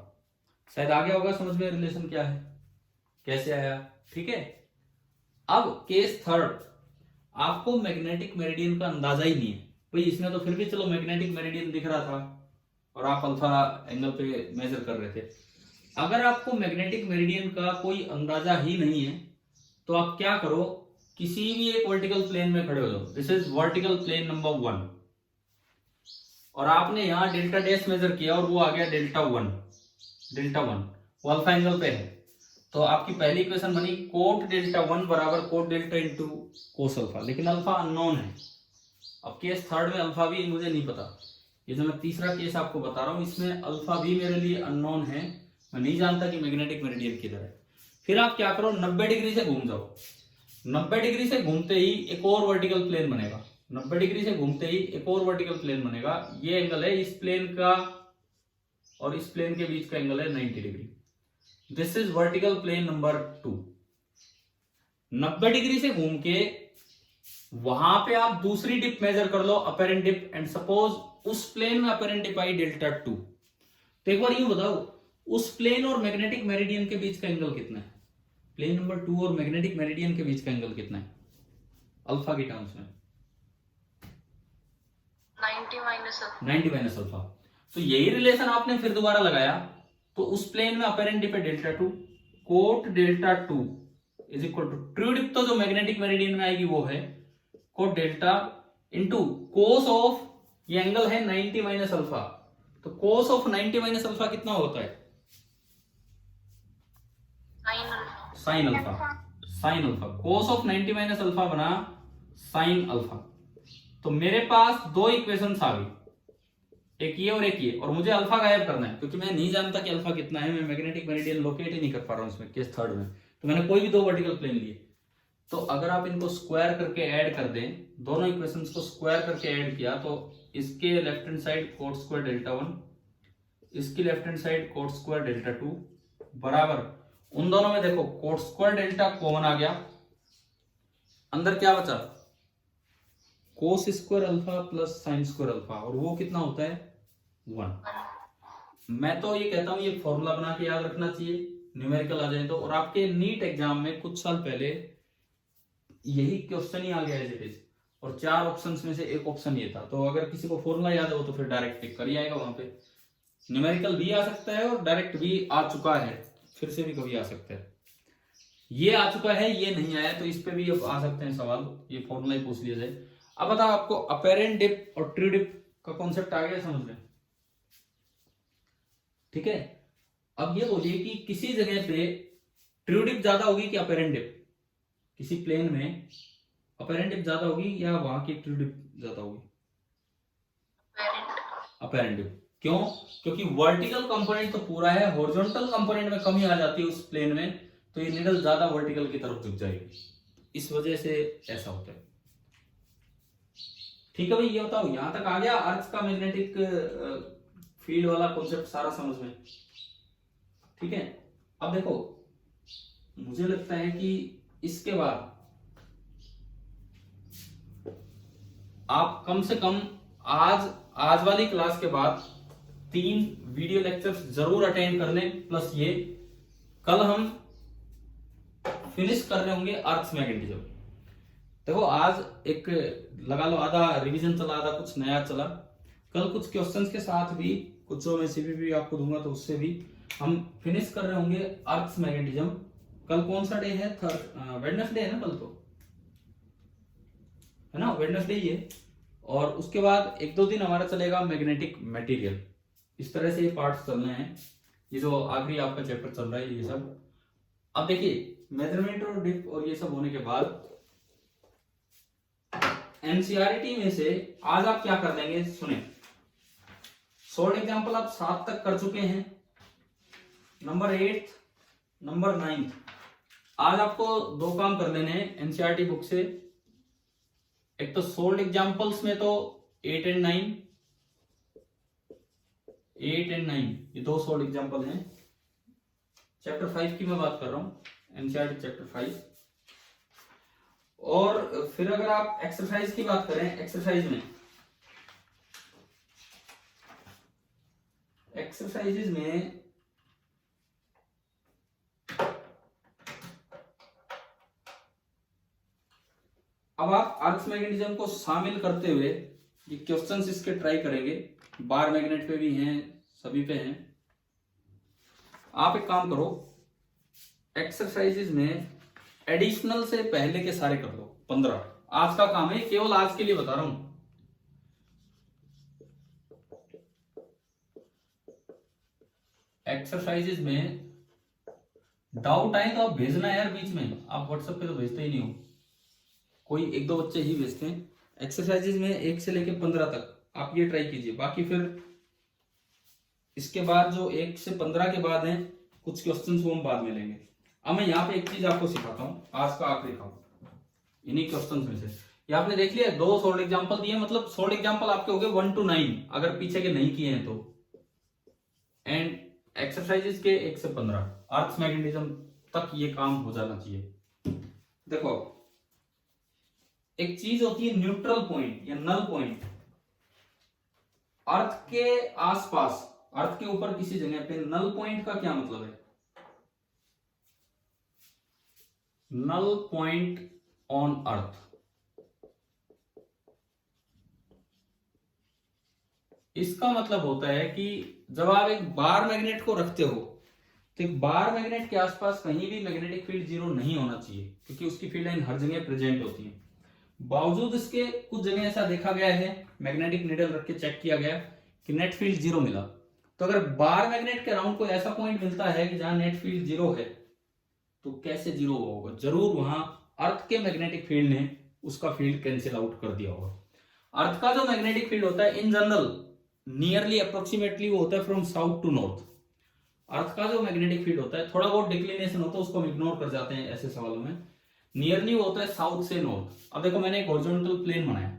शायद आ गया होगा समझ में रिलेशन क्या है, कैसे आया। ठीक है, अब केस थर्ड, आपको मैग्नेटिक मेरिडियन का अंदाजा ही नहीं है भाई, इसमें तो फिर भी चलो मैग्नेटिक मेरिडियन दिख रहा था और आप अल्फा एंगल पे मेजर कर रहे थे। अगर आपको मैग्नेटिक मेरिडियन का कोई अंदाजा ही नहीं है तो आप क्या करो, किसी भी एक वर्टिकल प्लेन में खड़े हो जाओ। This is vertical plane number 1 और आपने यहां डेल्टा डैश मेजर किया और वो आ गया डेल्टा 1 वो अल्फा एंगल पे है। तो आपकी पहली इक्वेशन बनी कोट डेल्टा 1 बराबर cot delta into cos alpha, लेकिन अल्फा अननोन है। अब केस थर्ड में अल्फा भी मुझे नहीं पता, ये जो मैं तीसरा केस आपको बता रहा हूं इसमें अल्फा भी मेरे लिए अननोन है, मैं नहीं जानता कि मैग्नेटिक मेरिडियन किधर है। फिर आप क्या करो, 90 डिग्री से घूम जाओ। 90 डिग्री से घूमते ही एक और वर्टिकल प्लेन बनेगा, 90 डिग्री से घूमते ही एक और वर्टिकल प्लेन बनेगा। ये एंगल है इस प्लेन का और इस प्लेन के बीच का एंगल है 90 degree. This is vertical plane number 2। 90 degree से घूम के वहां पे आप दूसरी डिप मेजर कर लो, अपेरेंट डिप, एंड सपोज उस प्लेन में अपेरेंट डिप आई डेल्टा 2। तो एक बार यूं बताओ उस प्लेन और मैग्नेटिक मेरिडियन के बीच का एंगल कितना है? प्लेन नंबर 2 और मैग्नेटिक मेरिडियन के बीच का एंगल कितना है अल्फा की टर्म्स में? 90 माइनस अल्फा। तो यही रिलेशन आपने फिर दोबारा लगाया तो उस प्लेन में अपेरेंट डिप है delta 2, cot delta 2 is equal to true dip तो जो मैग्नेटिक मेरिडियन में आएगी वो है cot delta into cos of, ये एंगल है 90 माइनस अल्फा, तो कोस ऑफ 90 माइनस अल्फा कितना होता है? Sine alpha. Cos of 90 minus alpha बना साइन अल्फा। तो मेरे पास दो इक्वेशंस आ गई, एक ये और एक ये, और मुझे अल्फा गायब करना है क्योंकि मैं नहीं जानता कि अल्फा कितना है, मैं मैग्नेटिक मेरिडियन लोकेट ही नहीं कर पा रहा हूं इसमें केस थर्ड में। तो मैंने कोई भी दो वर्टिकल प्लेन लिए, तो अगर आप इनको स्क्वायर करके ऐड कर दें, दोनों इक्वेशंस को स्क्वायर करके ऐड किया तो इसके left hand side coat square delta 1, इसकी left hand side coat square delta 2 बराबर, उन दोनों में देखो कोट स्क्वायर डेल्टा कॉमन आ गया, अंदर क्या बचा? Cos square alpha plus sine square alpha, और वो कितना होता है? 1। मैं तो ये कहता हूं ये फॉर्मूला बना के याद रखना चाहिए, न्यूमेरिकल आ जाए तो। और आपके नीट एग्जाम में कुछ साल पहले यही क्वेश्चन ही आ गया एज इट इज, और 4 ऑप्शंस में से एक ऑप्शन ये था। तो अगर किसी को फॉर्मूला याद हो तो फिर डायरेक्ट टिक कर आएगा वहां पे। न्यूमेरिकल भी आ सकता है और डायरेक्ट भी आ चुका है, फिर से भी कभी आ सकता है। ये आ चुका है, ये नहीं आया, तो इस पे भी अब आ सकते हैं सवाल, ये फॉर्मूला ही पूछ लिया जाए। अब बताओ आपको अपेरेंट डिप और ट्रू डिप का कॉन्सेप्ट आ गया समझ में? ठीक है, अब ये बोलिए कि किसी जगह पे ट्रू डिप ज्यादा होगी कि अपेरेंट डिप? किसी प्लेन में अपेरेंट डिप ज्यादा होगी या वहां की ट्रू डिप ज्यादा होगी? Apparent dip. क्यों? क्योंकि वर्टिकल कंपोनेंट तो पूरा है, हॉरिजॉन्टल कंपोनेंट में कमी आ जाती है उस प्लेन में, तो ये निडल ज्यादा वर्टिकल की तरफ झुक जाएगी, इस वजह से ऐसा होता है। ठीक है भाई, ये बताओ यहां तक आ गया अर्थ का मैग्नेटिक फील्ड वाला कॉन्सेप्ट सारा समझ में? ठीक है, अब देखो मुझे लगता है कि इसके बाद आप कम से कम आज वाली क्लास के बाद 3 वीडियो लेक्चर्स जरूर अटेंड कर लें, प्लस ये कल हम फिनिश कर रहे होंगे अर्थ मैग्नेटिज्म। देखो आज एक लगा लो आधा रिवीजन चला, आधा कुछ नया चला, कल कुछ क्वेश्चंस के साथ भी कुछ जो मैं सीपीपी आपको दूंगा तो उससे भी हम फिनिश कर रहे होंगे अर्थ मैग्नेटिज्म। कल कौन सा डे है? वेडनेसडे है ना कल तो, है ना, वेडनेसडे ही है। और उसके बाद एक दो दिन हमारा चलेगा मैग्नेटिक मटेरियल। इस तरह से ये पार्ट्स चलने हैं, ये जो आखिरी आपका चैप्टर चल रहा है ये सब। अब देखिए मेजरमेंट और डिप और ये सब होने के बाद एनसीईआरटी में से आज आप क्या कर देंगे, सुने। शॉर्ट एग्जांपल आप 7 तक कर चुके हैं, नंबर 8, नंबर 9। आज आपको 2 काम कर लेने हैं एनसीईआरटी बुक से। एक तो शॉर्ट एग्जांपल्स में तो 8 और 9, 8 और 9 ये 2 शॉर्ट एग्जांपल हैं। चैप्टर 5 की मैं बात कर रहा हूं, एनसीईआरटी चैप्टर 5। और फिर अगर आप एक्सरसाइज की बात करें, एक्सरसाइजेज में अब आप अर्थ मैग्नेटिज्म को शामिल करते हुए ये क्वेश्चंस इसके ट्राई करेंगे। बार मैग्नेट पे भी हैं, सभी पे हैं। आप एक काम करो, एक्सरसाइजेज में एडिशनल से पहले के सारे कर लो 15। आज का काम है, केवल आज के लिए बता रहा हूं। एक्सरसाइजेज में डाउट आए तो आप भेजना यार बीच में, आप व्हाट्सएप पे तो भेजते ही नहीं हो, कोई 1-2 बच्चे ही भेजते हैं। एक्सरसाइजेज में 1 से लेकर 15 तक आप ये ट्राई कीजिए। बाकी फिर इसके बाद जो 1 से 15 के बाद हैं कुछ क्वेश्चंस वो हम बाद में लेंगे। अब मैं यहाँ पे एक चीज आपको सिखाता हूँ, आज का आखिरी काम इन्हीं क्वेश्चंस में से। ये आपने देख लिया 2 शॉर्ट एग्जांपल दिए, मतलब शॉर्ट एग्जांपल आपके हो गए 1 to 9 अगर पीछे के नहीं किए हैं तो। एंड एक्सरसाइजेज के 1 से 15 अर्थ मैग्नेटिज्म तक ये काम हो जाना चाहिए। देखो एक चीज होती है न्यूट्रल पॉइंट या नल पॉइंट। अर्थ के आसपास, अर्थ के ऊपर किसी जगह पे नल पॉइंट का क्या मतलब है? नल पॉइंट ऑन अर्थ, इसका मतलब होता है कि जब आप एक बार मैग्नेट को रखते हो तो एक बार मैग्नेट के आसपास कहीं भी मैग्नेटिक फील्ड 0 नहीं होना चाहिए, क्योंकि उसकी फील्ड लाइन हर जगह प्रेजेंट होती है। बावजूद इसके कुछ जगह ऐसा देखा गया है, मैग्नेटिक नीडल रख के चेक किया गया कि नेट फील्ड 0 मिला। तो अगर बार मैग्नेट के अराउंड कोई ऐसा पॉइंट मिलता है कि जहां नेट फील्ड 0 है, तो कैसे 0 होगा? जरूर वहां अर्थ के मैग्नेटिक फील्ड ने उसका फील्ड कैंसिल आउट कर दिया होगा। अर्थ का जो मैग्नेटिक फील्ड होता है इन जनरल नियरली अप्रोक्सीमेटली वो होता है फ्रॉम साउथ टू नॉर्थ। अर्थ का जो मैग्नेटिक फील्ड होता है, थोड़ा बहुत डिक्लिनेशन होता है, उसको हम इग्नोर कर जाते हैं ऐसे सवालों में। नियरली वो होता है साउथ से नॉर्थ। अब देखो मैंने एक हॉरिजॉन्टल प्लेन बनाया,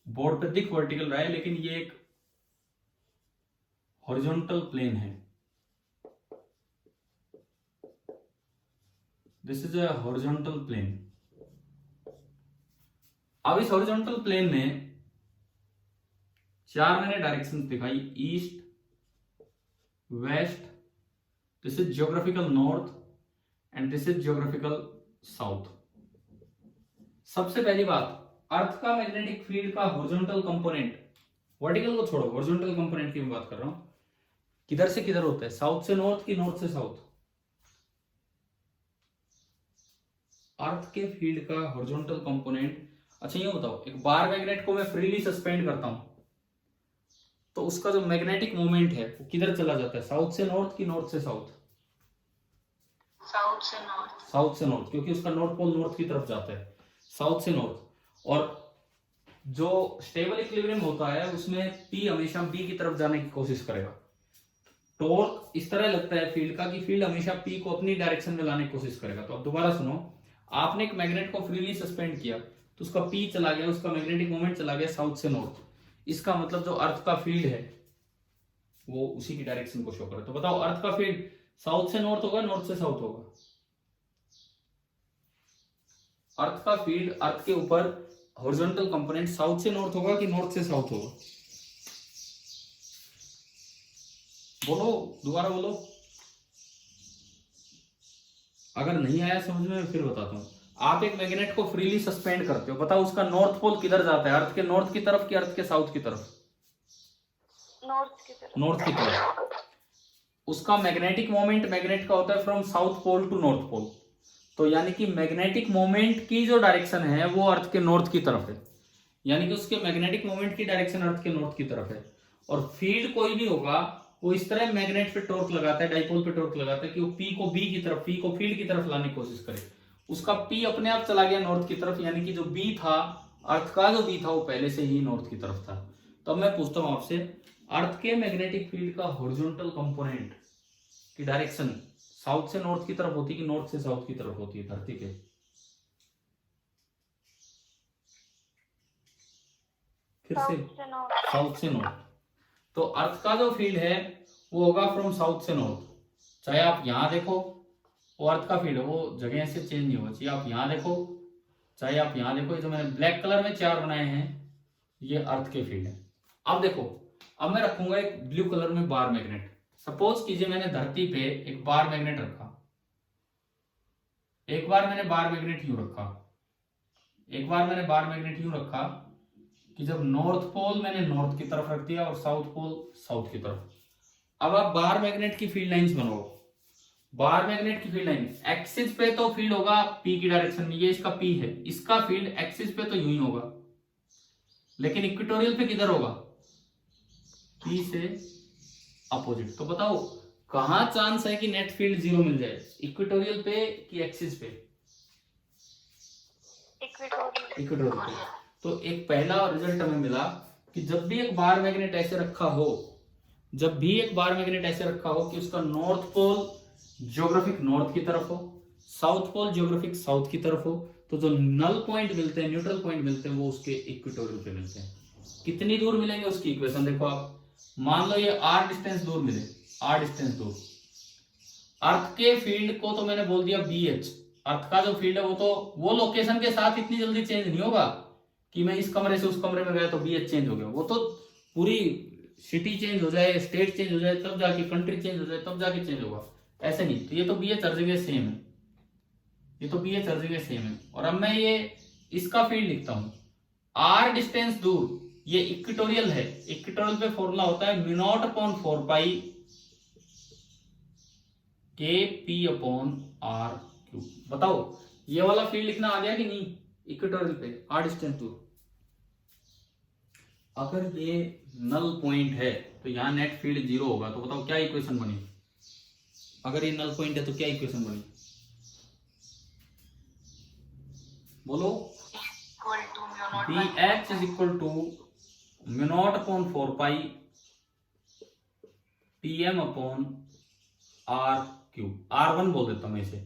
बोर्ड पे दिख वर्टिकल रहा है लेकिन ये एक हॉरिजॉन्टल प्लेन है। This is a horizontal plane. अब इस हॉरिजॉन्टल प्लेन में 4 मैंने डायरेक्शन दिखाई, east, west, this is geographical north and this is geographical south. सबसे पहली बात, अर्थ का मैग्नेटिक फील्ड का हॉरिजॉन्टल कंपोनेंट, वर्टिकल को छोड़ो, हॉरिजॉन्टल कंपोनेंट की मैं बात कर रहा हूं, किधर से किधर होता है? साउथ से नॉर्थ की नॉर्थ से साउथ? अर्थ के फील्ड का हॉरिजॉन्टल कंपोनेंट। अच्छा ये बताओ, एक बार मैग्नेट को मैं फ्रीली सस्पेंड करता हूं तो उसका जो मैग्नेटिक मोमेंट है वो किधर चला जाता है? साउथ से नॉर्थ की नॉर्थ से साउथ? साउथ से नॉर्थ। साउथ से नॉर्थ, क्योंकि उसका नॉर्थ पोल नॉर्थ की तरफ जाता है, साउथ से नॉर्थ। और जो स्टेबल इक्विलिब्रियम होता है उसमें पी हमेशा बी की तरफ जाने की कोशिश करेगा। टॉर्क इस तरह लगता है फील्ड का कि फील्ड हमेशा पी को अपनी डायरेक्शन में लाने की कोशिश करेगा। तो अब दोबारा सुनो, आपने एक मैग्नेट को फ्रीली सस्पेंड किया तो उसका पी चला गया, उसका मैग्नेटिक मोमेंट चला गया साउथ से नॉर्थ। इसका मतलब जो अर्थ का फील्ड है वो उसी की डायरेक्शन को शो करे। तो बताओ अर्थ का फील्ड साउथ से नॉर्थ होगा, नॉर्थ से साउथ होगा? अर्थ का फील्ड, अर्थ के ऊपर हॉरिजॉन्टल कंपोनेंट साउथ से नॉर्थ होगा कि नॉर्थ से साउथ होगा? बोलो, दोबारा बोलो। अगर नहीं आया समझ में फिर बताता हूं। आप एक मैग्नेट को फ्रीली सस्पेंड करते हो, बताओ उसका नॉर्थ पोल किधर जाता है? अर्थ के नॉर्थ की तरफ कि अर्थ के साउथ की तरफ? नॉर्थ की तरफ। नॉर्थ की तरफ। उसका मैग्नेटिक मोमेंट मैग्नेट का होता है from south pole to north pole. तो यानी कि मैग्नेटिक मोमेंट की जो डायरेक्शन है वो अर्थ के नॉर्थ की तरफ है, यानी कि उसके मैग्नेटिक मोमेंट की डायरेक्शन अर्थ के नॉर्थ की तरफ है। और फील्ड कोई भी होगा वो इस तरह मैग्नेट पे टॉर्क लगाता है, डाइपोल पे टॉर्क लगाता है कि वो पी को बी की तरफ, पी को फील्ड की तरफ लाने की कोशिश करे। उसका पी अपने आप चला गया नॉर्थ की तरफ, यानी कि जो बी था, अर्थ का जो बी था वो पहले से ही नॉर्थ की तरफ था। तो अब मैं पूछता हूं आपसे, अर्थ के मैग्नेटिक फील्ड का हॉरिजॉन्टल कंपोनेंट की डायरेक्शन साउथ से नॉर्थ की तरफ होती है कि नॉर्थ से साउथ की तरफ होती है धरती के? फिर से साउथ से नॉर्थ। तो अर्थ का जो फील्ड है वो होगा फ्रॉम साउथ से नॉर्थ। चाहे आप यहां देखो, वो अर्थ का फील्ड है, वो जगह से चेंज नहीं होगा, चाहिए आप यहां देखो चाहे आप यहां देखो, ये जो मैंने ब्लैक कलर में चार बनाए हैं ये अर्थ के फील्ड है। अब देखो, अब मैं रखूंगा एक ब्लू कलर में बार मैग्नेट। सपोज कीजिए मैंने धरती पे एक बार मैग्नेट रखा, एक बार मैंने बार मैग्नेट यूं रखा, एक बार मैंने बार मैग्नेट यूं रखा कि जब नॉर्थ पोल मैंने नॉर्थ की तरफ रख दिया और साउथ पोल साउथ की तरफ। अब आप बार मैग्नेट की फील्ड लाइंस बनाओ। बार मैग्नेट की फील्ड लाइन एक्सिस पे तो फील्ड होगा पी की डायरेक्शन में, ये इसका पी है, इसका फील्ड एक्सिस पे तो यूं ही होगा, लेकिन इक्वेटोरियल पे किधर होगा? पी से अपोजिट। तो बताओ कहां चांस है कि नेट फील्ड जीरो मिल जाए, इक्वेटोरियल पे कि एक्सिस पे? इक्वेटोरियल पे। तो एक पहला रिजल्ट हमें मिला कि जब भी एक बार मैग्नेट ऐसे रखा हो, जब भी एक बार मैग्नेट ऐसे रखा हो कि उसका नॉर्थ पोल ज्योग्राफिक नॉर्थ की तरफ हो, साउथ पोल ज्योग्राफिक साउथ की तरफ हो, तो जो नल पॉइंट मिलते हैं, न्यूट्रल पॉइंट मिलते हैं, वो उसके इक्वेटोरियल पे मिलते हैं। कितनी दूर मिलेंगे उसकी इक्वेशन देखो आप। मान लो ये आर डिस्टेंस दूर मिले, आर डिस्टेंस दूर। अर्थ के फील्ड को तो मैंने बोल दिया बी एच, अर्थ का जो फील्ड है वो तो वो लोकेशन के साथ इतनी जल्दी चेंज नहीं होगा कि मैं इस कमरे से उस कमरे में गया तो बी एच चेंज हो गया। वो तो पूरी सिटी चेंज हो जाए, स्टेट चेंज हो जाए, तब जाके कंट्री चेंज हो जाए, तब जाके चेंज होगा, ऐसे नहीं। तो ये तो बी एच हर जगह सेम है, ये तो बी एच हर जगह सेम है। और अब मैं ये इसका फील्ड लिखता हूं, आर डिस्टेंस दूर, ये इक्वेटोरियल है, इक्वेटोरियल पे फॉर्मूला होता है म्यू नॉट अपॉन 4 पाई के पी अपॉन आर क्यूब। बताओ ये वाला फील्ड लिखना आ गया कि नहीं? इक्वेटोरियल पे आर डिस्टेंस दूर। अगर ये नल पॉइंट है तो यहाँ नेट फील्ड जीरो होगा, तो बताओ क्या इक्वेशन बनी? अगर ये नल पॉइंट है तो क्या इक्वेशन बनी? बोलो। B H is equal to mu naught upon 4 pi P M upon R cube. R1 बोल देता हूं मैं इसे,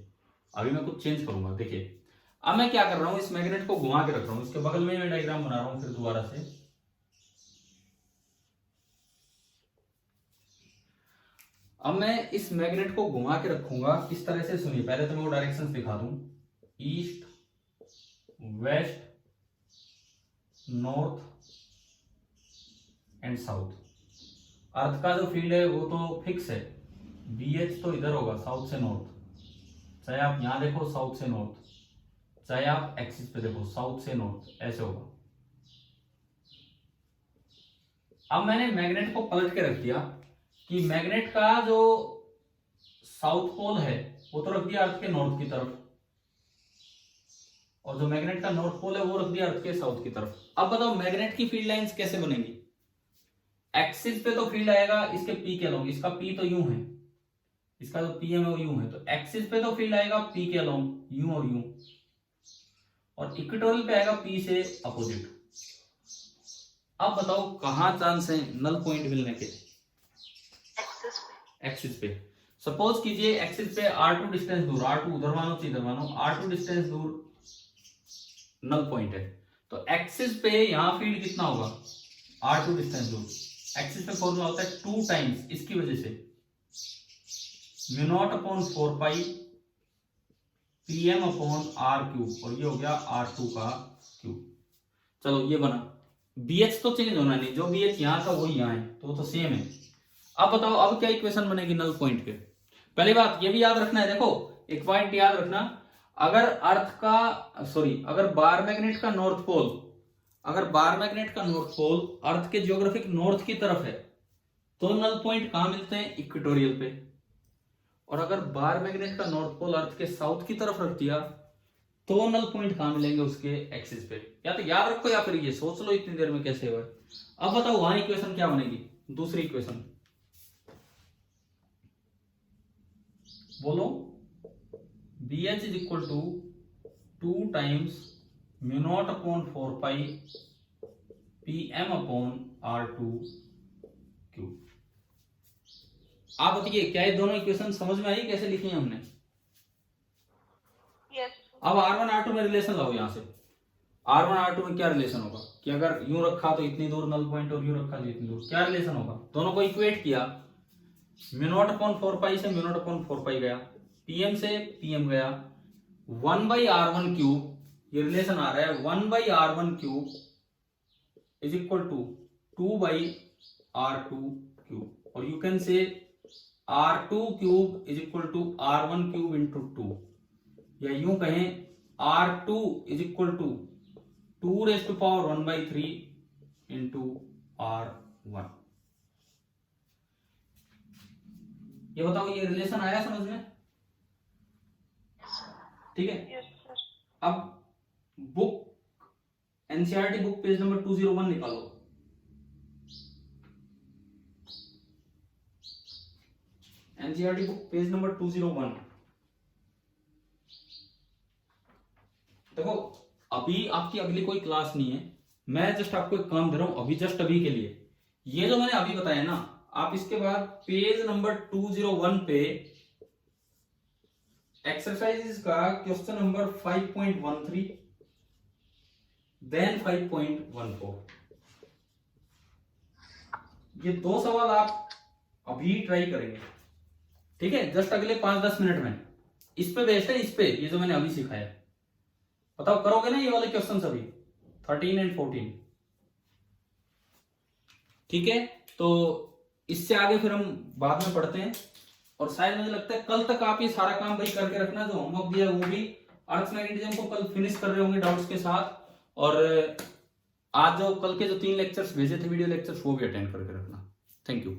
अभी मैं कुछ चेंज करूंगा। देखिए अब मैं क्या कर रहा हूं, इस मैग्नेट को घुमा के रख रहा हूं, इसके बगल में मैं डायग्राम बना रहा हूं फिर दोबारा से। अब मैं इस मैग्नेट को घुमा के रखूंगा इस तरह से। सुनिए पहले तो मैं वो डायरेक्शंस दिखा दूं, east, west, north and south. Earth का जो फील्ड है वो तो फिक्स है, बी एच तो इधर होगा साउथ से नॉर्थ, चाहे आप यहां देखो साउथ से नॉर्थ, चाहे आप एक्सिस पे देखो साउथ से नॉर्थ, ऐसे होगा। अब मैंने मैग्नेट को पलट के रख दिया कि मैग्नेट का जो साउथ पोल है वो तो रख दिया अर्थ के नॉर्थ की तरफ, और जो मैग्नेट का नॉर्थ पोल है वो रख दिया अर्थ के साउथ की तरफ। अब बताओ मैग्नेट की फील्ड लाइंस कैसे बनेंगी? एक्सिस पे तो फील्ड आएगा इसके पी के अलोंग, इसका पी तो यूं है, इसका जो पी है वो यूं है, तो एक्सिस पे तो फील्ड आएगा पी के अलोंग यूं और यूं, और इक्वेटोरियल पे आएगा पी से अपोजिट। अब बताओ कहां चांस है नल पॉइंट मिलने के? एक्सिस पे। सपोज कीजिए एक्सिस पे R2 डिस्टेंस दूर, R2 उधर मानो तो इधर मानो, R2 डिस्टेंस दूर नल पॉइंट है, तो एक्सिस पे यहां फील्ड कितना होगा? R2 डिस्टेंस दूर। एक्सिस पे फॉर्मूला होता है 2 टाइम्स इसकी वजह से mu naught upon 4 pi PM upon R cube, और ये हो गया R2 का क्यूब। चलो ये बना, BH तो चेंज होना नहीं, जो BH यहां था वही यहां है, तो वो तो सेम है। अब बताओ अब क्या इक्वेशन बनेगी नल पॉइंट पे? पहली बात ये भी याद रखना है, देखो एक पॉइंट याद रखना, अगर अर्थ का अगर बार मैग्नेट का नॉर्थ पोल, अगर बार मैग्नेट का नॉर्थ पोल अर्थ के ज्योग्राफिक नॉर्थ की तरफ है, तो नल पॉइंट कहां मिलते हैं? इक्वेटोरियल पे। और अगर बार मैग्नेट का नॉर्थ पोल अर्थ के साउथ की तरफ रख दिया तो नल पॉइंट कहां मिलेंगे? उसके एक्सिस पे। या तो याद रखो या फिर ये सोच लो इतनी देर में कैसे हुआ। अब बताओ वहां इक्वेशन क्या बनेगी? दूसरी इक्वेशन बोलो। BH is equal to 2 times mu naught upon 4 pi PM upon R2 cube. आप बताइए क्या ये दोनों इक्वेशन समझ में आई? कैसे लिखी है हमने? Yes. अब R1 R2 में रिलेशन लाओ। यहां से R1 R2 में क्या रिलेशन होगा कि अगर यूं रखा तो इतनी दूर नल पॉइंट और यूं रखा तो इतनी दूर, क्या रिलेशन होगा? दोनों को इक्वेट किया, म्यू नॉट अपॉन 4 पाई से म्यू नॉट अपॉन 4 पाई गया, PM से PM गया, 1 बाई R1 क्यूब। ये रिलेशन आ रहा है 1 by R1 cube is equal to 2 by R2 cube. और you can say R2 cube is equal to R1 cube into 2, या यूं कहें R2 is equal to 2 raise to power 1 by 3 into R1। ये बताओ ये रिलेशन आया समझ में? ठीक है। Yes, sir. अब book NCERT book page number 201 निकालो। NCERT book page number 201। देखो अभी आपकी अगली कोई क्लास नहीं है, मैं जस्ट आपको एक काम दे रहा हूं अभी, जस्ट अभी के लिए। ये जो मैंने अभी बताया ना, आप इसके बाद पेज नंबर 201 पे एक्सरसाइजेस का क्वेश्चन नंबर 5.13 देन 5.14, ये दो सवाल आप अभी ट्राई करेंगे। ठीक है, जस्ट अगले 5-10 मिनट में। इस पे बेस्ड है, इस पे ये जो मैंने अभी सिखाया। बताओ करोगे ना ये वाले क्वेश्चन अभी 13 एंड 14? ठीक है, तो इससे आगे फिर हम बाद में पढ़ते हैं। और शायद मुझे लगता है कल तक आप ये सारा काम भाई करके रखना, जो होमवर्क दिया वो भी अर्थमैग्नेटिज्म को कल फिनिश कर रहे होंगे डाउट्स के साथ। और आज जो कल के जो 3 लेक्चर्स भेजे थे वीडियो लेक्चर्स, वो भी अटेंड करके रखना। Thank you.